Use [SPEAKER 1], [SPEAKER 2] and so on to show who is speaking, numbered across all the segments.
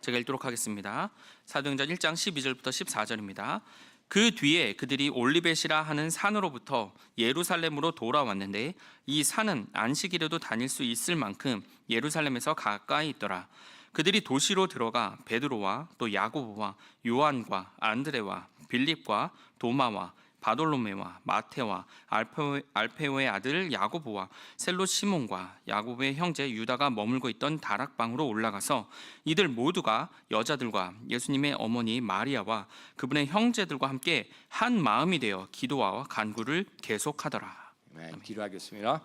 [SPEAKER 1] 제가 읽도록 하겠습니다. 사도행전 1장 12절부터 14절입니다. 그 뒤에 그들이 올리벳이라 하는 산으로부터 예루살렘으로 돌아왔는데 이 산은 안식일에도 다닐 수 있을 만큼 예루살렘에서 가까이 있더라. 그들이 도시로 들어가 베드로와 또 야고보와 요한과 안드레와 빌립과 도마와 바돌로메와 마테와 알페오의 아들 야고보와 셀로 시몬과 야고보의 형제 유다가 머물고 있던 다락방으로 올라가서 이들 모두가 여자들과 예수님의 어머니 마리아와 그분의 형제들과 함께 한 마음이 되어 기도와 간구를 계속하더라.
[SPEAKER 2] 아멘. 기도하겠습니다.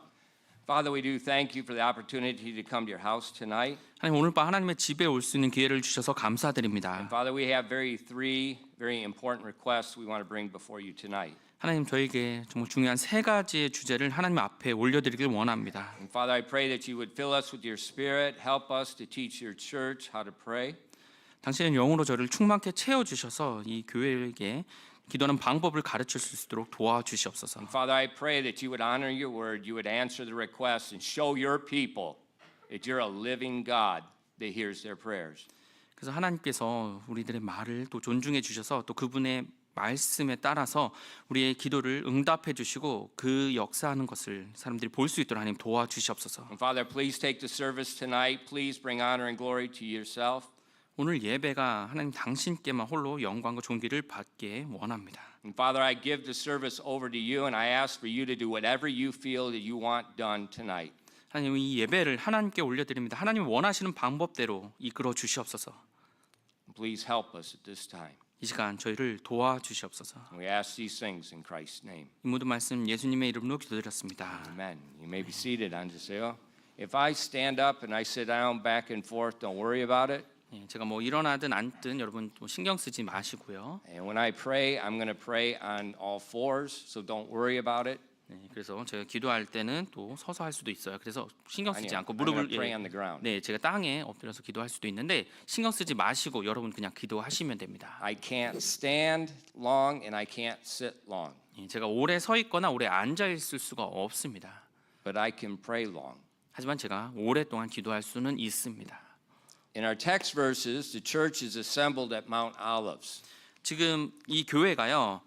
[SPEAKER 2] Father, we do thank you for the opportunity to come to your house tonight.
[SPEAKER 1] 하나님, 오늘 밤 하나님의 집에 올 수 있는 기회를 주셔서 감사드립니다.
[SPEAKER 2] And Father, we have three very important requests we want to bring before you tonight.
[SPEAKER 1] 하나님, 저에게 정말 중요한 세 가지의 주제를 하나님 앞에 올려드리길 원합니다.
[SPEAKER 2] And Father, I pray that you would fill us with your Spirit, help us to teach your church how to pray.
[SPEAKER 1] 당신은 영으로 저를 충만케 채워주셔서 이 교회에게 기도하는 방법을 가르칠 수 있도록 도와주시옵소서.
[SPEAKER 2] And Father, I pray that you would honor your word, you would answer the requests, and show your people that you're a living God that hears their prayers.
[SPEAKER 1] 그래서 하나님께서 우리들의 말을 또 존중해 주셔서 또 그분의 말씀에 따라서 우리의 기도를 응답해 주시고 그 역사하는 것을 사람들이 볼 수 있도록 하나님 도와주시옵소서.
[SPEAKER 2] And Father, please take the service tonight. Please bring honor and glory to yourself.
[SPEAKER 1] 오늘 예배가 하나님 당신께만 홀로 영광과 존귀를 받게 원합니다.
[SPEAKER 2] And Father, I give the service over to you, and I ask for you to do whatever you feel that you want done tonight.
[SPEAKER 1] 하나님, 이 예배를 하나님께 올려드립니다. 하나님 원하시는 방법대로 이끌어 주시옵소서.
[SPEAKER 2] Please help us at this time.
[SPEAKER 1] 이 시간 저희를 도와주시옵소서.
[SPEAKER 2] We ask these things in Christ's name.
[SPEAKER 1] 이 모든 말씀 예수님의 이름으로 기도드렸습니다.
[SPEAKER 2] Amen. You may be seated, 앉으세요. If I stand up and I sit down back and forth, don't worry about it.
[SPEAKER 1] 제가 뭐 일어나든 앉든 여러분 또 신경 쓰지 마시고요.
[SPEAKER 2] And when I pray, I'm going to pray on all fours, so don't worry about it.
[SPEAKER 1] 그래서 제가 기도할 때는 또 서서 할 수도 있어요. 그래서 신경 쓰지
[SPEAKER 2] 아니요,
[SPEAKER 1] 않고
[SPEAKER 2] I'm
[SPEAKER 1] 무릎을
[SPEAKER 2] gonna pray on the ground.
[SPEAKER 1] 네, 제가 땅에 엎드려서 기도할 수도 있는데 신경 쓰지 마시고 여러분 그냥 기도하시면 됩니다.
[SPEAKER 2] I can't stand long and I can't sit long,
[SPEAKER 1] 제가 오래 서 있거나 오래 앉아 있을 수가 없습니다.
[SPEAKER 2] but I can pray long.
[SPEAKER 1] 하지만 제가 오랫동안 기도할 수는 있습니다.
[SPEAKER 2] In our text verses, the church is assembled at Mount Olives.
[SPEAKER 1] 지금 이 교회가요,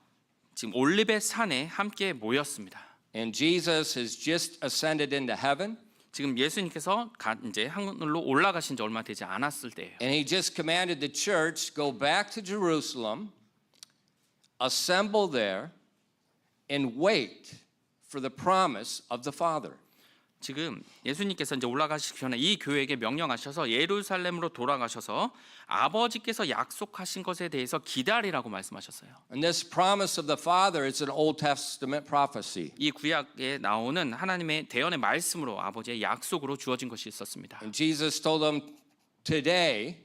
[SPEAKER 1] 지금 올리벳 산에 함께 모였습니다.
[SPEAKER 2] And Jesus has just ascended into heaven.
[SPEAKER 1] 지금 예수님께서 이제 하늘로 올라가신 지 얼마 되지 않았을 때예요.
[SPEAKER 2] And he just commanded the church go back to Jerusalem, assemble there, and wait for the promise of the Father.
[SPEAKER 1] 지금 예수님께서 이제 올라가시기 전에 이 교회에게 명령하셔서 예루살렘으로 돌아가셔서 아버지께서 약속하신 것에 대해서 기다리라고 말씀하셨어요.
[SPEAKER 2] And this promise of the Father is an Old Testament prophecy.
[SPEAKER 1] 이 구약에 나오는 하나님의 대언의 말씀으로 아버지의 약속으로 주어진 것이 있었습니다.
[SPEAKER 2] And Jesus told them today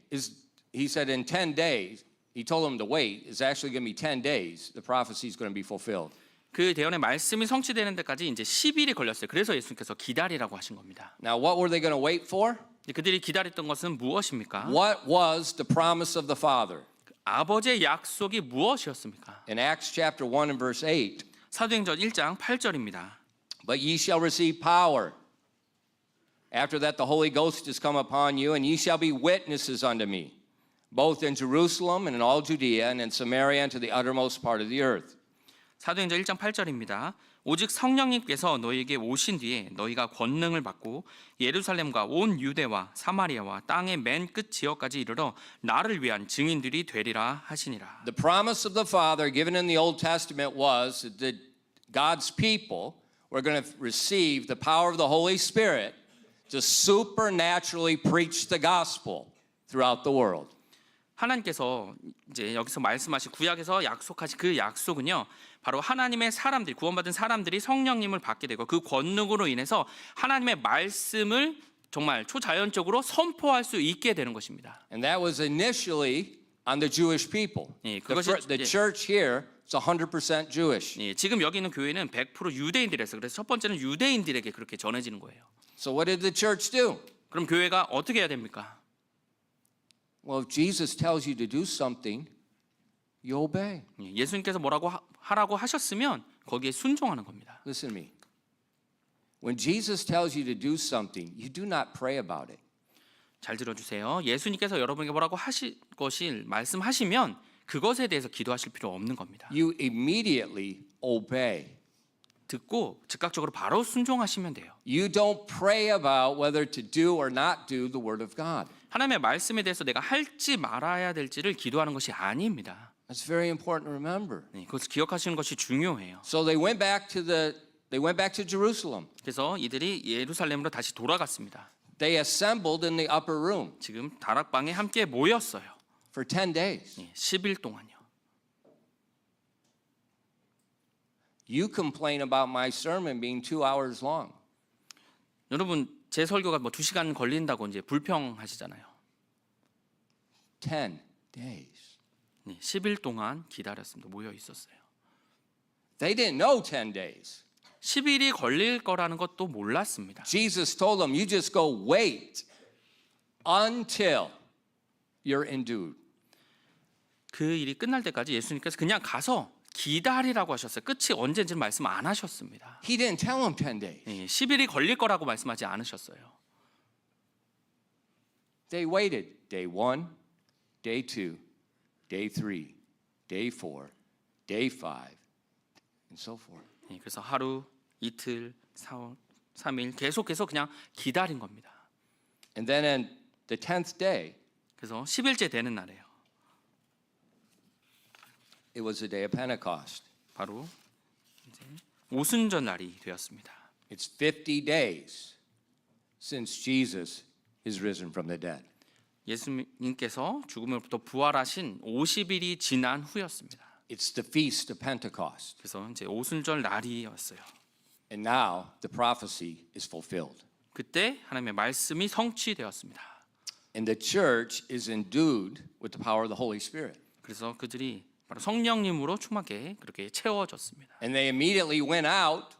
[SPEAKER 2] he said in 10 days, he told them to wait. It's actually going to be 10 days. The prophecy is going to be fulfilled.
[SPEAKER 1] 그 대언의 말씀이 성취되는 데까지 이제 10일이 걸렸어요. 그래서 예수님께서 기다리라고 하신 겁니다.
[SPEAKER 2] Now, what were they going to wait for?
[SPEAKER 1] 그들이 기다렸던 것은 무엇입니까?
[SPEAKER 2] What was the promise of the Father?
[SPEAKER 1] 아버지의 약속이 무엇이었습니까?
[SPEAKER 2] In Acts chapter 1 and verse 8,
[SPEAKER 1] 사도행전 1장 8절입니다.
[SPEAKER 2] but ye shall receive power. After that the Holy Ghost is come upon you, and ye shall be witnesses unto me, both in Jerusalem and in all Judea and in Samaria and to the uttermost part of the earth.
[SPEAKER 1] 사도행전 1장 8절입니다. 오직 성령님께서 너희에게 오신 뒤에 너희가 권능을 받고 예루살렘과 온 유대와 사마리아와 땅의 맨 끝 지역까지 이르러 나를 위한 증인들이 되리라 하시니라.
[SPEAKER 2] The promise of the Father given in the Old Testament was that God's people were going to receive the power of the Holy Spirit to supernaturally preach the gospel throughout the world.
[SPEAKER 1] 하나님께서 이제 여기서 말씀하신 구약에서 약속하신 그 약속은요, 바로 하나님의 사람들이 구원받은 사람들이 성령님을 받게 되고 그 권능으로 인해서 하나님의 말씀을 정말 초자연적으로 선포할 수 있게 되는 것입니다.
[SPEAKER 2] And that was initially on the Jewish people.
[SPEAKER 1] 예, 그것이
[SPEAKER 2] The church here is 100% Jewish.
[SPEAKER 1] 예, 지금 여기 있는 교회는 100% 유대인들에서 그래서 첫 번째는 유대인들에게 그렇게 전해지는 거예요.
[SPEAKER 2] So what did the church do?
[SPEAKER 1] 그럼 교회가 어떻게 해야 됩니까?
[SPEAKER 2] Well, if Jesus tells you to do something, you obey.
[SPEAKER 1] 예수님께서 뭐라고 하라고 하셨으면 거기에 순종하는 겁니다.
[SPEAKER 2] Listen to me. When Jesus tells you to do something, you do not pray about it.
[SPEAKER 1] 잘 들어주세요. 예수님께서 여러분에게 뭐라고 하실 것을 말씀하시면 그것에 대해서 기도하실 필요 없는 겁니다.
[SPEAKER 2] You immediately obey.
[SPEAKER 1] 듣고 즉각적으로 바로 순종하시면 돼요.
[SPEAKER 2] You don't pray about whether to do or not do the word of God.
[SPEAKER 1] 하나님의 말씀에 대해서 내가 할지 말아야 될지를 기도하는 것이 아닙니다.
[SPEAKER 2] That's very important to remember.
[SPEAKER 1] 네, 그것을 기억하시는 것이 중요해요.
[SPEAKER 2] So they went back to Jerusalem.
[SPEAKER 1] 그래서 이들이 예루살렘으로 다시 돌아갔습니다.
[SPEAKER 2] They assembled in the upper room
[SPEAKER 1] 지금 다락방에 함께 모였어요.
[SPEAKER 2] for 10 days.
[SPEAKER 1] 10일 동안요.
[SPEAKER 2] You complain about my sermon being 2 hours long.
[SPEAKER 1] 여러분 제 설교가 뭐 2시간 걸린다고 이제 불평하시잖아요.
[SPEAKER 2] 10 days.
[SPEAKER 1] 10일 동안 기다렸습니다. 모여 있었어요.
[SPEAKER 2] They didn't know 10 days.
[SPEAKER 1] 10일이 걸릴 거라는 것도 몰랐습니다.
[SPEAKER 2] Jesus told them, you just go wait until you're endued.
[SPEAKER 1] 그 일이 끝날 때까지 예수님께서 그냥 가서 기다리라고 하셨어요. 끝이 언제인지 말씀 안 하셨습니다.
[SPEAKER 2] He didn't tell them 10 days.
[SPEAKER 1] 10일이 걸릴 거라고 말씀하지 않으셨어요.
[SPEAKER 2] They waited day 1, day 2, day 3, day 4, day 5, and so forth.
[SPEAKER 1] 그래서 하루, 이틀, 4월, 3일 계속해서 그냥 기다린 겁니다.
[SPEAKER 2] And then on the 10th day,
[SPEAKER 1] 그래서 10일째 되는 날이에요.
[SPEAKER 2] it was the day of Pentecost.
[SPEAKER 1] 바로 이제 오순절 날이 되었습니다.
[SPEAKER 2] It's 50 days since Jesus is risen from the dead.
[SPEAKER 1] 예수님께서 죽음으로부터 부활하신 50일이 지난 후였습니다.
[SPEAKER 2] It's the feast of Pentecost.
[SPEAKER 1] 그래서 이제 오순절 날이었어요.
[SPEAKER 2] And now the prophecy is fulfilled.
[SPEAKER 1] 그때 하나님의 말씀이 성취되었습니다.
[SPEAKER 2] And the church is endued with the power of the Holy Spirit.
[SPEAKER 1] 그래서 그들이 바로 성령님으로 충만하게 그렇게 채워졌습니다.
[SPEAKER 2] And they immediately went out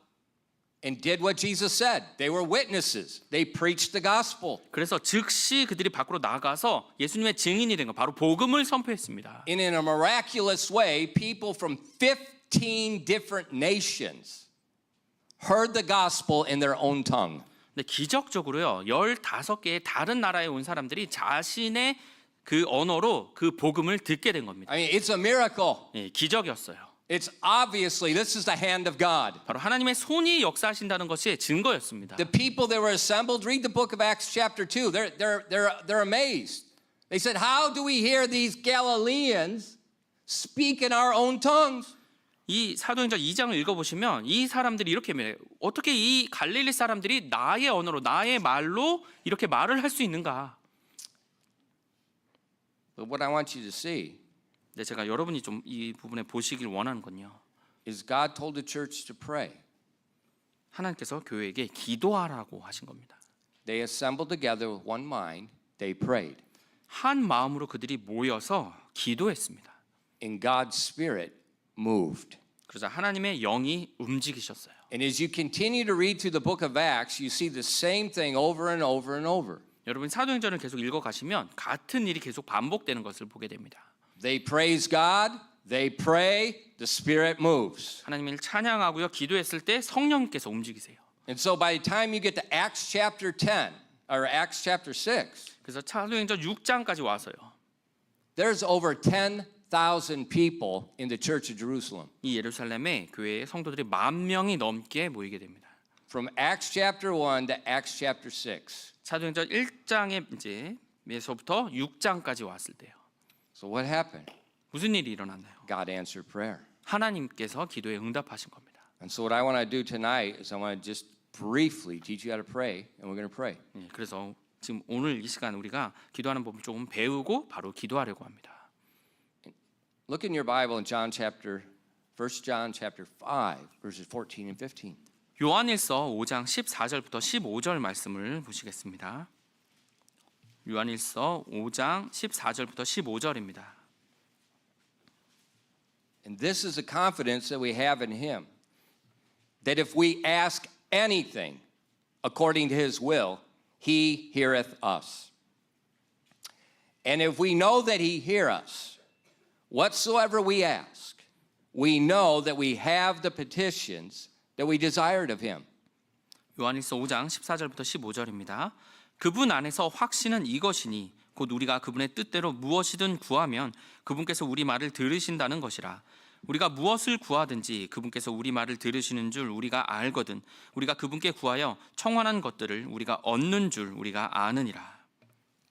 [SPEAKER 2] and did what Jesus said. They were witnesses. They preached the gospel.
[SPEAKER 1] 그래서 즉시 그들이 밖으로 나가서 예수님의 증인이 된 거 바로 복음을 선포했습니다.
[SPEAKER 2] And in a miraculous way, people from 15 different nations heard the gospel in their own tongue.
[SPEAKER 1] 근데 기적적으로요. 15개의 다른 나라에 온 사람들이 자신의 그 언어로 그 복음을 듣게 된 겁니다.
[SPEAKER 2] I mean, it's a miracle.
[SPEAKER 1] 기적이었어요.
[SPEAKER 2] It's obviously this is the hand of God.
[SPEAKER 1] 바로 하나님의 손이 역사하신다는 것이 증거였습니다.
[SPEAKER 2] The people that were assembled, read the book of Acts chapter 2. They're amazed. They said, "How do we hear these Galileans speak in our own tongues?"
[SPEAKER 1] 이 사도행전 2장을 읽어보시면 이 사람들이 이렇게 말해요. 어떻게 이 갈릴리 사람들이 나의 언어로 나의 말로 이렇게 말을 할 수 있는가?
[SPEAKER 2] But what I want you to see
[SPEAKER 1] 네, 제가 여러분이 좀 이 부분에 보시길 원하는 건요.
[SPEAKER 2] is God told the church to pray.
[SPEAKER 1] 하나님께서 교회에게 기도하라고 하신 겁니다.
[SPEAKER 2] They assembled together with one mind. They prayed.
[SPEAKER 1] 한 마음으로 그들이 모여서 기도했습니다.
[SPEAKER 2] And God's Spirit moved.
[SPEAKER 1] 그러자 하나님의 영이 움직이셨어요.
[SPEAKER 2] And as you continue to read through the book of Acts, you see the same thing over and over and over.
[SPEAKER 1] 여러분 사도행전을 계속 읽어가시면 같은 일이 계속 반복되는 것을 보게 됩니다.
[SPEAKER 2] They praise God, they pray, the Spirit moves.
[SPEAKER 1] 하나님을 찬양하고요. 기도했을 때 성령님께서 움직이세요.
[SPEAKER 2] And so by the time you get to Acts chapter 10 or Acts chapter 6,
[SPEAKER 1] 그래서 사도행전 6장까지 와서요.
[SPEAKER 2] there's over 10,000 people in the Church of Jerusalem.
[SPEAKER 1] 이 예루살렘에 교회의 성도들이 10,000명이 넘게 모이게 됩니다.
[SPEAKER 2] From Acts chapter 1 to Acts chapter 6.
[SPEAKER 1] 사도행전 1장에 이제 에서부터 6장까지 왔을 때요.
[SPEAKER 2] So what happened?
[SPEAKER 1] 무슨 일이 일어났나요?
[SPEAKER 2] God answered prayer.
[SPEAKER 1] 하나님께서 기도에 응답하신 겁니다.
[SPEAKER 2] And so what I want to do tonight is I want to just briefly teach you how to pray, and we're going to pray.
[SPEAKER 1] 그래서 지금 오늘 이 시간 우리가 기도하는 법을 조금 배우고 바로 기도하려고 합니다.
[SPEAKER 2] Look in your Bible in 1 John chapter 5, verses 14 and 15.
[SPEAKER 1] 요한일서 5장 14절부터 15절 말씀을 보시겠습니다. 요한일서 5장 14절부터 15절입니다.
[SPEAKER 2] And this is the confidence that we have in him, that if we ask anything according to his will, he heareth us. And if we know that he hear us, whatsoever we ask, we know that we have the petitions that we desired of him.
[SPEAKER 1] 요한일서 5장 14절부터 15절입니다. 그분 안에서 확신은 이것이니 곧 우리가 그분의 뜻대로 무엇이든 구하면 그분께서 우리 말을 들으신다는 것이라. 우리가 무엇을 구하든지 그분께서 우리 말을 들으시는 줄 우리가 알거든 우리가 그분께 구하여 청원한 것들을 우리가 얻는 줄 우리가 아느니라.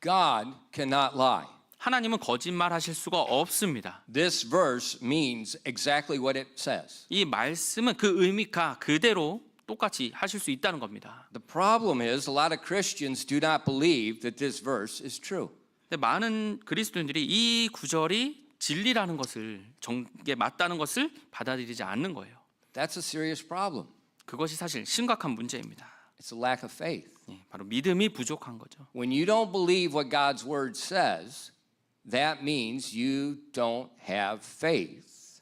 [SPEAKER 2] God cannot lie.
[SPEAKER 1] 하나님은 거짓말하실 수가 없습니다.
[SPEAKER 2] This verse means exactly what it says.
[SPEAKER 1] 이 말씀은 그 의미가 그대로 똑같이 하실 수 있다는 겁니다.
[SPEAKER 2] The problem is a lot of Christians do not believe that this verse is true.
[SPEAKER 1] 근데 많은 그리스도인들이 이 구절이 진리라는 것을 정게 맞다는 것을 받아들이지 않는 거예요.
[SPEAKER 2] That's a serious problem.
[SPEAKER 1] 그것이 사실 심각한 문제입니다.
[SPEAKER 2] It's a lack of faith.
[SPEAKER 1] 바로 믿음이 부족한 거죠.
[SPEAKER 2] When you don't believe what God's word says, that means you don't have faith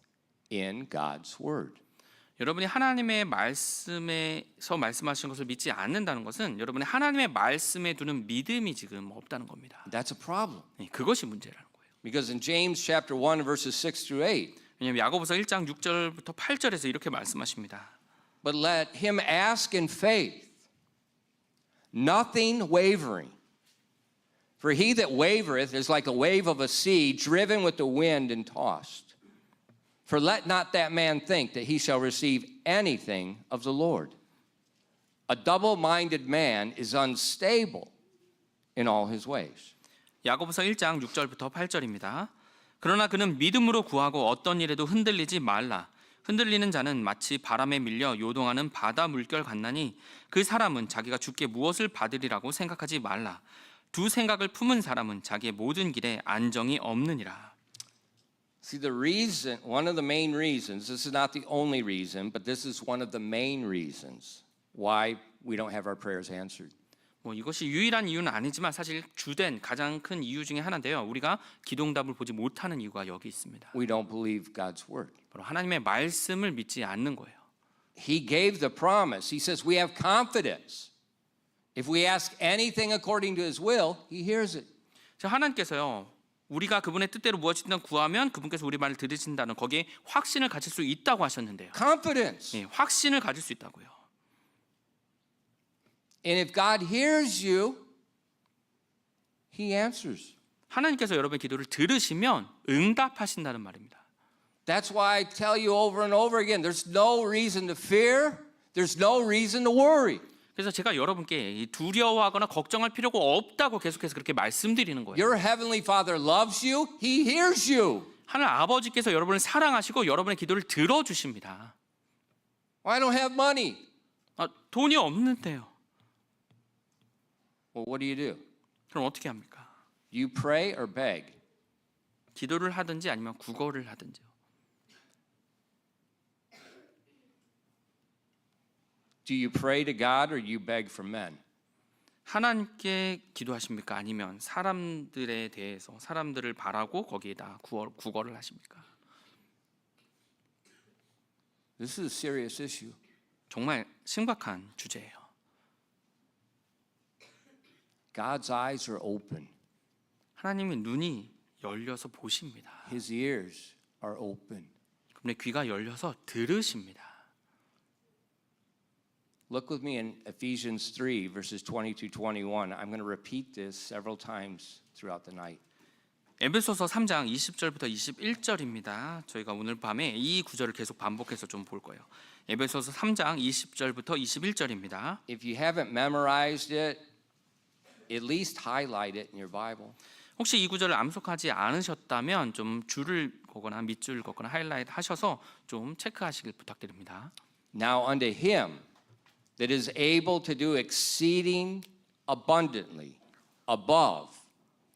[SPEAKER 2] in God's word.
[SPEAKER 1] 여러분이 하나님의 말씀에서 말씀하신 것을 믿지 않는다는 것은 여러분이 하나님의 말씀에 두는 믿음이 지금 없다는 겁니다.
[SPEAKER 2] That's a problem.
[SPEAKER 1] 그것이 문제라는 거예요.
[SPEAKER 2] Because in James chapter 1 verses 6 through 8,
[SPEAKER 1] 왜냐하면 야고보서 1장 6절부터 8절에서 이렇게 말씀하십니다.
[SPEAKER 2] but let him ask in faith, nothing wavering. For he that wavereth is like a wave of a sea driven with the wind and tossed. For let not that man think that he shall receive anything of the Lord. A double-minded man is unstable in all his ways.
[SPEAKER 1] 야고보서 1장 6절부터 8절입니다. 그러나 그는 믿음으로 구하고 어떤 일에도 흔들리지 말라. 흔들리는 자는 마치 바람에 밀려 요동하는 바다 물결 같나니 그 사람은 자기가 주께 무엇을 받으리라고 생각하지 말라. 두 생각을 품은 사람은 자기의 모든 길에 안정이 없느니라.
[SPEAKER 2] See, the reason, one of the main reasons, this is not the only reason, but this is one of the main reasons why we don't have our prayers answered.
[SPEAKER 1] 이것이 유일한 이유는 아니지만 사실 주된 가장 큰 이유 중에 하나인데요. 우리가 기도응답을 보지 못하는 이유가 여기 있습니다.
[SPEAKER 2] We don't believe God's word.
[SPEAKER 1] 바로 하나님의 말씀을 믿지 않는 거예요.
[SPEAKER 2] He gave the promise. He says we have confidence. If we ask anything according to his will, he hears it.
[SPEAKER 1] 하나님께서요. 우리가 그분의 뜻대로 무엇이든 구하면 그분께서 우리 말을 들으신다는 거기에 확신을 가질 수 있다고 하셨는데요.
[SPEAKER 2] Confidence.
[SPEAKER 1] 확신을 가질 수 있다고요.
[SPEAKER 2] And if God hears you, he answers.
[SPEAKER 1] 하나님께서 여러분의 기도를 들으시면 응답하신다는 말입니다.
[SPEAKER 2] That's why I tell you over and over again, there's no reason to fear. There's no reason to worry.
[SPEAKER 1] 그래서 제가 여러분께 두려워하거나 걱정할 필요가 없다고 계속해서 그렇게 말씀드리는 거예요.
[SPEAKER 2] Your heavenly Father loves you. He hears you.
[SPEAKER 1] 하나님 아버지께서 여러분을 사랑하시고 여러분의 기도를 들어주십니다.
[SPEAKER 2] I don't have money.
[SPEAKER 1] 돈이 없는데요.
[SPEAKER 2] Well, what do?
[SPEAKER 1] 그럼 어떻게 합니까?
[SPEAKER 2] You pray or beg?
[SPEAKER 1] 기도를 하든지 아니면 구걸을 하든지요.
[SPEAKER 2] Do you pray to God or you beg from men?
[SPEAKER 1] 하나님께 기도하십니까? 아니면 사람들에 대해서 사람들을 바라고 거기에다 구걸을 하십니까?
[SPEAKER 2] This is a serious issue.
[SPEAKER 1] 정말 심각한 주제예요.
[SPEAKER 2] God's eyes are open.
[SPEAKER 1] 하나님의 눈이 열려서 보십니다.
[SPEAKER 2] His ears are open.
[SPEAKER 1] 그분의 귀가 열려서 들으십니다.
[SPEAKER 2] Look with me in Ephesians 3, verses 20 to 21. I'm going to repeat this several times throughout the night.
[SPEAKER 1] 에베소서 3장 20절부터 21절입니다. 저희가 오늘 밤에 이 구절을 계속 반복해서 좀 볼 거예요. 에베소서 3장 20절부터 21절입니다.
[SPEAKER 2] If you haven't memorized it, at least highlight it in your Bible.
[SPEAKER 1] 혹시 이 구절을 암송하지 않으셨다면 좀 줄을 거거나 밑줄 걷거나 하이라이트 하셔서 좀 체크하시길 부탁드립니다.
[SPEAKER 2] Now unto him that is able to do exceeding abundantly above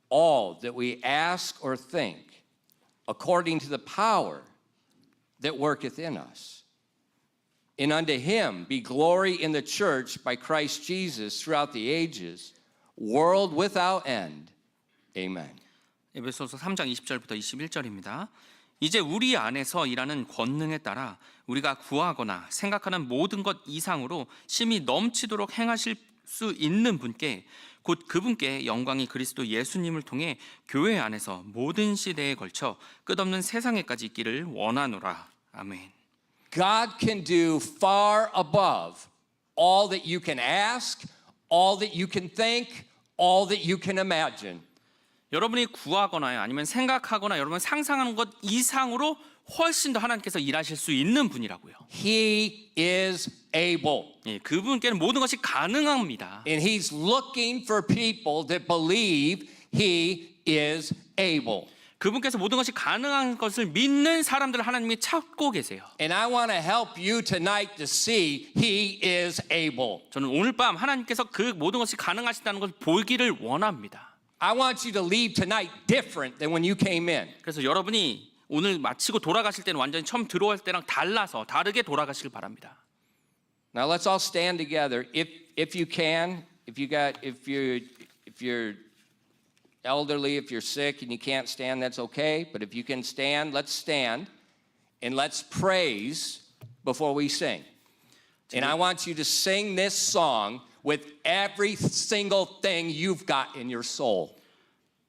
[SPEAKER 2] all that we ask or think, according to the power that worketh in us. And unto him be glory in the church by Christ Jesus throughout the ages, world without end. Amen.
[SPEAKER 1] 에베소서 3장 20절부터 21절입니다. 이제 우리 안에서 일하는 권능에 따라 우리가 구하거나 생각하는 모든 것 이상으로 심히 넘치도록 행하실 수 있는 분께 곧 그분께 영광이 그리스도 예수님을 통해 교회 안에서 모든 시대에 걸쳐 끝없는 세상에까지 있기를 원하노라. 아멘.
[SPEAKER 2] God can do far above all that you can ask, all that you can think, all that you can imagine.
[SPEAKER 1] 여러분이 구하거나 아니면 생각하거나 여러분 상상하는 것 이상으로 훨씬 더 하나님께서 일하실 수 있는 분이라고요.
[SPEAKER 2] He is able.
[SPEAKER 1] 예, 그분께는 모든 것이 가능합니다.
[SPEAKER 2] And he's looking for people that believe he is able.
[SPEAKER 1] 그분께서 모든 것이 가능한 것을 믿는 사람들을 하나님이 찾고 계세요.
[SPEAKER 2] And I want to help you tonight to see he is able.
[SPEAKER 1] 저는 오늘 밤 하나님께서 그 모든 것이 가능하시다는 것을 보기를 원합니다.
[SPEAKER 2] I want you to leave tonight different than when you came in.
[SPEAKER 1] 그래서 여러분이 오늘 마치고 돌아가실 때는 완전히 처음 들어올 때랑 달라서 다르게 돌아가시길 바랍니다.
[SPEAKER 2] Now let's all stand together. If you can, if you're elderly, if you're sick and you can't stand, that's okay. But if you can stand, let's stand and let's praise before we sing. And I want you to sing this song with every single thing you've got in your soul.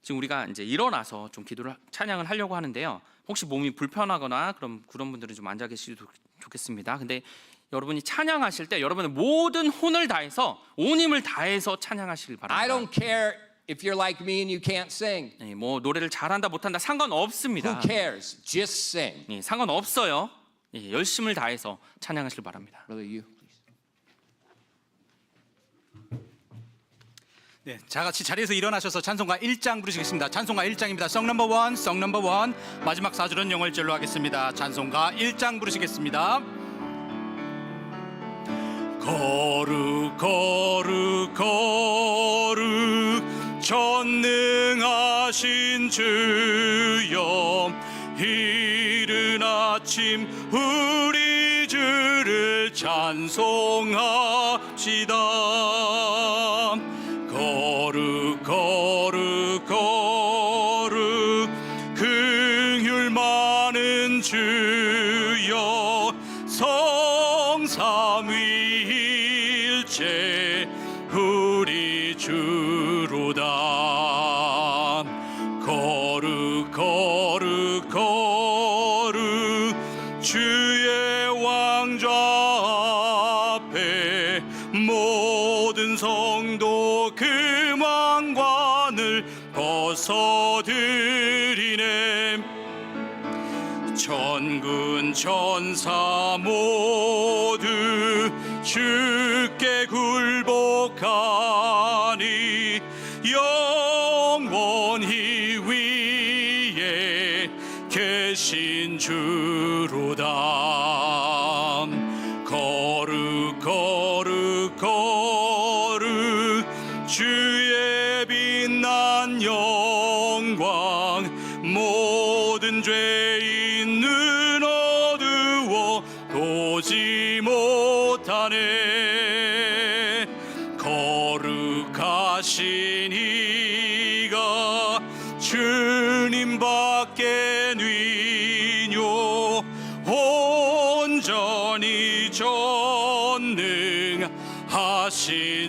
[SPEAKER 1] 지금 우리가 이제 일어나서 좀 기도를 찬양을 하려고 하는데요. 혹시 몸이 불편하거나 그런 분들은 좀 앉아 계시도 좋겠습니다. 근데 여러분이 찬양하실 때 여러분의 모든 혼을 다해서 온 힘을 다해서 찬양하시길
[SPEAKER 2] I
[SPEAKER 1] 바랍니다.
[SPEAKER 2] don't care if you're like me and you can't sing.
[SPEAKER 1] 예, 뭐 노래를 잘한다 못한다 상관없습니다.
[SPEAKER 2] Who cares? Just sing.
[SPEAKER 1] 예, 상관없어요. 예, 열심을 다해서 찬양하시길 바랍니다.
[SPEAKER 2] Brother, you.
[SPEAKER 3] 네, 다 같이 자리에서 일어나셔서 찬송가 1장 부르시겠습니다. 찬송가 1장입니다. Song number 1, Song number 1. 마지막 4절은 영월절로 하겠습니다. 찬송가 1장 부르시겠습니다. 거룩 거룩 거룩 전능하신 주여 이른 아침 우리 주를 찬송합시다. 거룩 거룩 거룩 긍휼 많은 주여 성삼위일체 우리 주로다. 거룩 거룩 거룩 주의 왕좌 앞에 모든 성도 그 망관을 벗어드리네. 천군 천사 모두 주께 굴복하니 영원히 위에 계신 주로다. 거룩 거룩 거룩 주의 빛난 영광 모든 죄인 눈 어두워 보지 못하네. 거룩하신 이가 주님밖에 뉘뇨 온전히 전능하신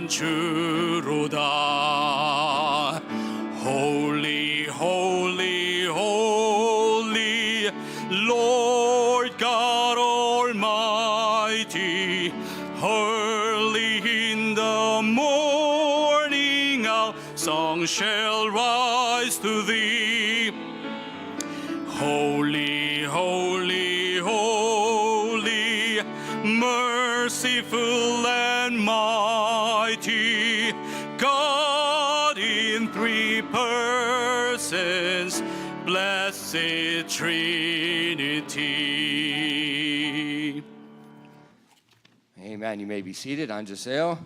[SPEAKER 3] 주로다. Holy, holy, holy, Lord God Almighty, early in the morning our song shall rise to thee. Holy, holy, holy, merciful and mighty, God in three persons, blessed Trinity.
[SPEAKER 2] Amen. You may be seated. 앉으세요.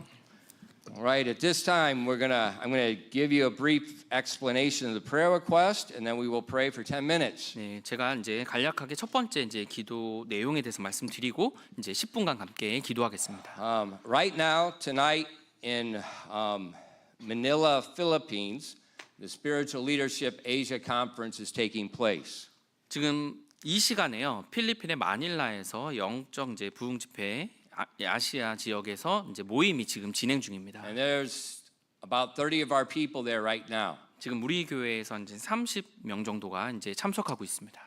[SPEAKER 2] All right, at this time, I'm going to give you a brief explanation of the prayer request, and then we will pray for 10 minutes.
[SPEAKER 1] 네, 제가 이제 간략하게 첫 번째 이제 기도 내용에 대해서 말씀드리고 이제 10분간 함께 기도하겠습니다.
[SPEAKER 2] Right now, tonight in Manila, Philippines, the Spiritual Leadership Asia Conference is taking place.
[SPEAKER 1] 지금 이 시간에요. 필리핀의 마닐라에서 영적 이제 부흥 집회 아시아 지역에서 이제 모임이 지금 진행 중입니다.
[SPEAKER 2] And there's about 30 of our people there right now.
[SPEAKER 1] 지금 우리 교회에서 이제 30명 정도가 이제 참석하고 있습니다.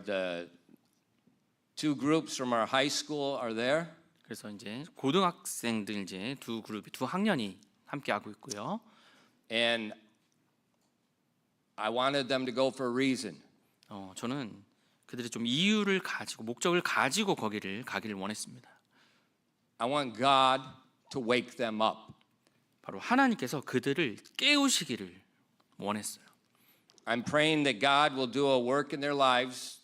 [SPEAKER 2] The two groups from our high school are there.
[SPEAKER 1] 그래서 이제 고등학생들 이제 두 그룹이 두 학년이 함께 하고 있고요.
[SPEAKER 2] And I wanted them to go for a reason.
[SPEAKER 1] 저는 그들이 좀 이유를 가지고 목적을 가지고 거기를 가기를 원했습니다.
[SPEAKER 2] I want God to wake them up.
[SPEAKER 1] 바로 하나님께서 그들을 깨우시기를 원했어요.
[SPEAKER 2] I'm praying that God will do a work in their lives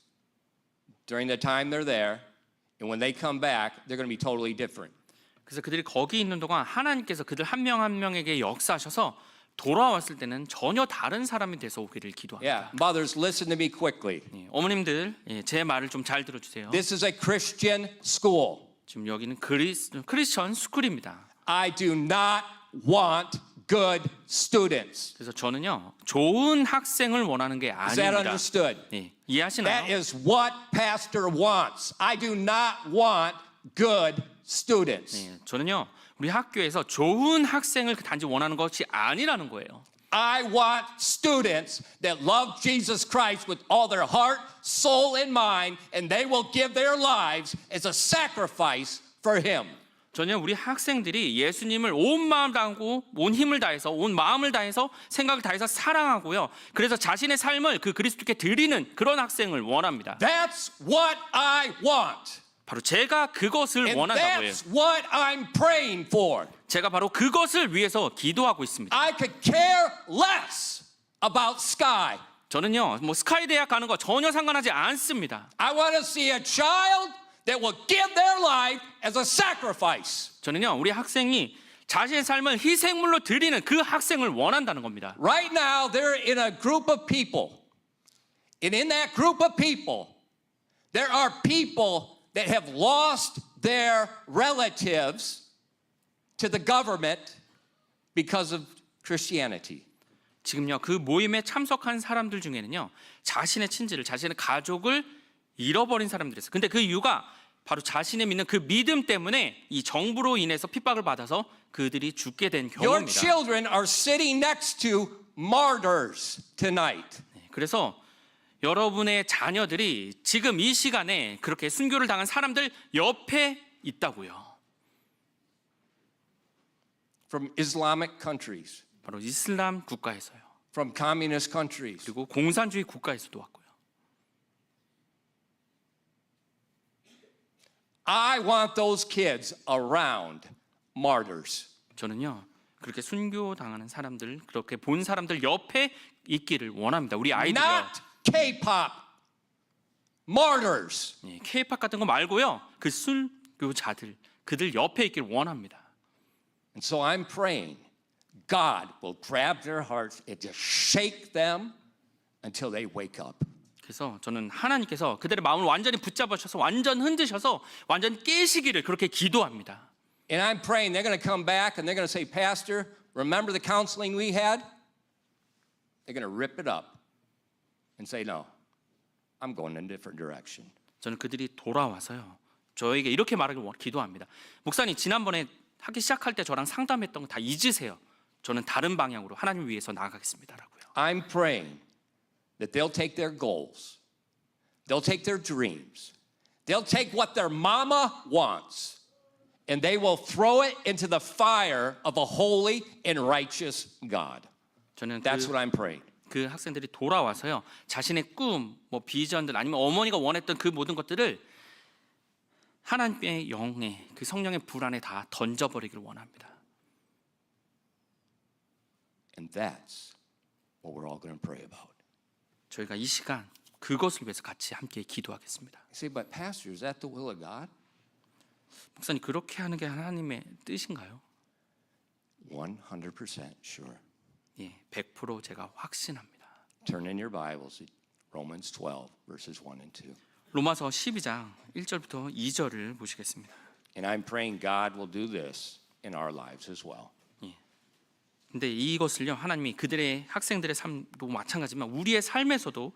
[SPEAKER 2] during the time they're there, and when they come back, they're going to be totally different.
[SPEAKER 1] 그래서 그들이 거기 있는 동안 하나님께서 그들 한 명 한 명에게 역사하셔서 돌아왔을 때는 전혀 다른 사람이 돼서 오기를 기도합니다.
[SPEAKER 2] Yeah, mothers, listen to me quickly.
[SPEAKER 1] 어머님들, 제 말을 좀 잘 들어주세요.
[SPEAKER 2] This is a Christian school.
[SPEAKER 1] 지금 여기는 크리스천 스쿨입니다.
[SPEAKER 2] I do not want good students.
[SPEAKER 1] 그래서 저는요 좋은 학생을 원하는 게
[SPEAKER 2] Is that
[SPEAKER 1] 아닙니다.
[SPEAKER 2] understood?
[SPEAKER 1] 이해하시나요?
[SPEAKER 2] That is what pastor wants. I do not want good students.
[SPEAKER 1] 저는요 우리 학교에서 좋은 학생을 단지 원하는 것이 아니라는 거예요.
[SPEAKER 2] I want students that love Jesus Christ with all their heart, soul, and mind, and they will give their lives as a sacrifice for Him.
[SPEAKER 1] 저는 우리 학생들이 예수님을 온 마음 다하고 온 힘을 다해서 온 마음을 다해서 생각을 다해서 사랑하고요. 그래서 자신의 삶을 그 그리스도께 드리는 그런 학생을 원합니다.
[SPEAKER 2] That's what I want.
[SPEAKER 1] 바로 제가 그것을
[SPEAKER 2] And
[SPEAKER 1] 원한다고 해요.
[SPEAKER 2] that's what I'm praying for.
[SPEAKER 1] 제가 바로 그것을 위해서 기도하고 있습니다.
[SPEAKER 2] I could care less about Sky.
[SPEAKER 1] 저는요 뭐 스카이 대학 가는 거 전혀 상관하지 않습니다.
[SPEAKER 2] I want to see a child that will give their life as a sacrifice.
[SPEAKER 1] 저는요 우리 학생이 자신의 삶을 희생물로 드리는 그 학생을 원한다는 겁니다.
[SPEAKER 2] Right now, they're in a group of people. And in that group of people, there are people that have lost their relatives to the government because of Christianity.
[SPEAKER 1] 지금요 그 모임에 참석한 사람들 중에는요 자신의 친지를 자신의 가족을 잃어버린 사람들이 있어요. 근데 그 이유가 바로 자신의 믿는 그 믿음 때문에 이 정부로 인해서 핍박을 받아서 그들이 죽게 된
[SPEAKER 2] Your
[SPEAKER 1] 경우입니다.
[SPEAKER 2] children are sitting next to martyrs tonight.
[SPEAKER 1] 그래서 여러분의 자녀들이 지금 이 시간에 그렇게 순교를 당한 사람들 옆에 있다고요.
[SPEAKER 2] From Islamic countries,
[SPEAKER 1] 바로 이슬람 국가에서요.
[SPEAKER 2] from communist countries.
[SPEAKER 1] 그리고 공산주의 국가에서도 왔고요.
[SPEAKER 2] I want those kids around martyrs.
[SPEAKER 1] 저는요 그렇게 순교 당하는 사람들 그렇게 본 사람들 옆에 있기를 원합니다. 우리 아이들이요.
[SPEAKER 2] Not K-pop martyrs.
[SPEAKER 1] K-팝 같은 거 말고요. 그 순교자들 그들 옆에 있기를 원합니다.
[SPEAKER 2] And so I'm praying God will grab their hearts and just shake them until they wake up.
[SPEAKER 1] 그래서 저는 하나님께서 그들의 마음을 완전히 붙잡으셔서 완전 흔드셔서 완전 깨시기를 그렇게 기도합니다.
[SPEAKER 2] And I'm praying they're going to come back and they're going to say, Pastor, remember the counseling we had? They're going to rip it up and say, no, I'm going in a different direction.
[SPEAKER 1] 저는 그들이 돌아와서요. 저에게 이렇게 말하길 기도합니다. 목사님 지난번에 하기 시작할 때 저랑 상담했던 거 다 잊으세요. 저는 다른 방향으로 하나님을 위해서 나아가겠습니다라고요.
[SPEAKER 2] I'm praying that they'll take their goals, they'll take their dreams, they'll take what their mama wants, and they will throw it into the fire of a holy and righteous God.
[SPEAKER 1] 저는
[SPEAKER 2] That's what I'm praying.
[SPEAKER 1] 그 학생들이 돌아와서요. 자신의 꿈, 뭐 비전들 아니면 어머니가 원했던 그 모든 것들을 하나님의 영에 그 성령의 불 안에 다 던져버리기를 원합니다.
[SPEAKER 2] And that's what we're all going to pray about.
[SPEAKER 1] 저희가 이 시간 그것을 위해서 같이 함께 기도하겠습니다.
[SPEAKER 2] You say, but Pastor, is that the will of God?
[SPEAKER 1] 목사님 그렇게 하는 게 하나님의 뜻인가요?
[SPEAKER 2] 100% sure.
[SPEAKER 1] 예, 100% 제가 확신합니다.
[SPEAKER 2] Turn in your Bibles to Romans 12, verses 1 and 2.
[SPEAKER 1] 로마서 12장 1절부터 2절을 보시겠습니다.
[SPEAKER 2] And I'm praying God will do this in our lives as well.
[SPEAKER 1] 근데 이것을요 하나님이 그들의 학생들의 삶도 마찬가지지만 우리의 삶에서도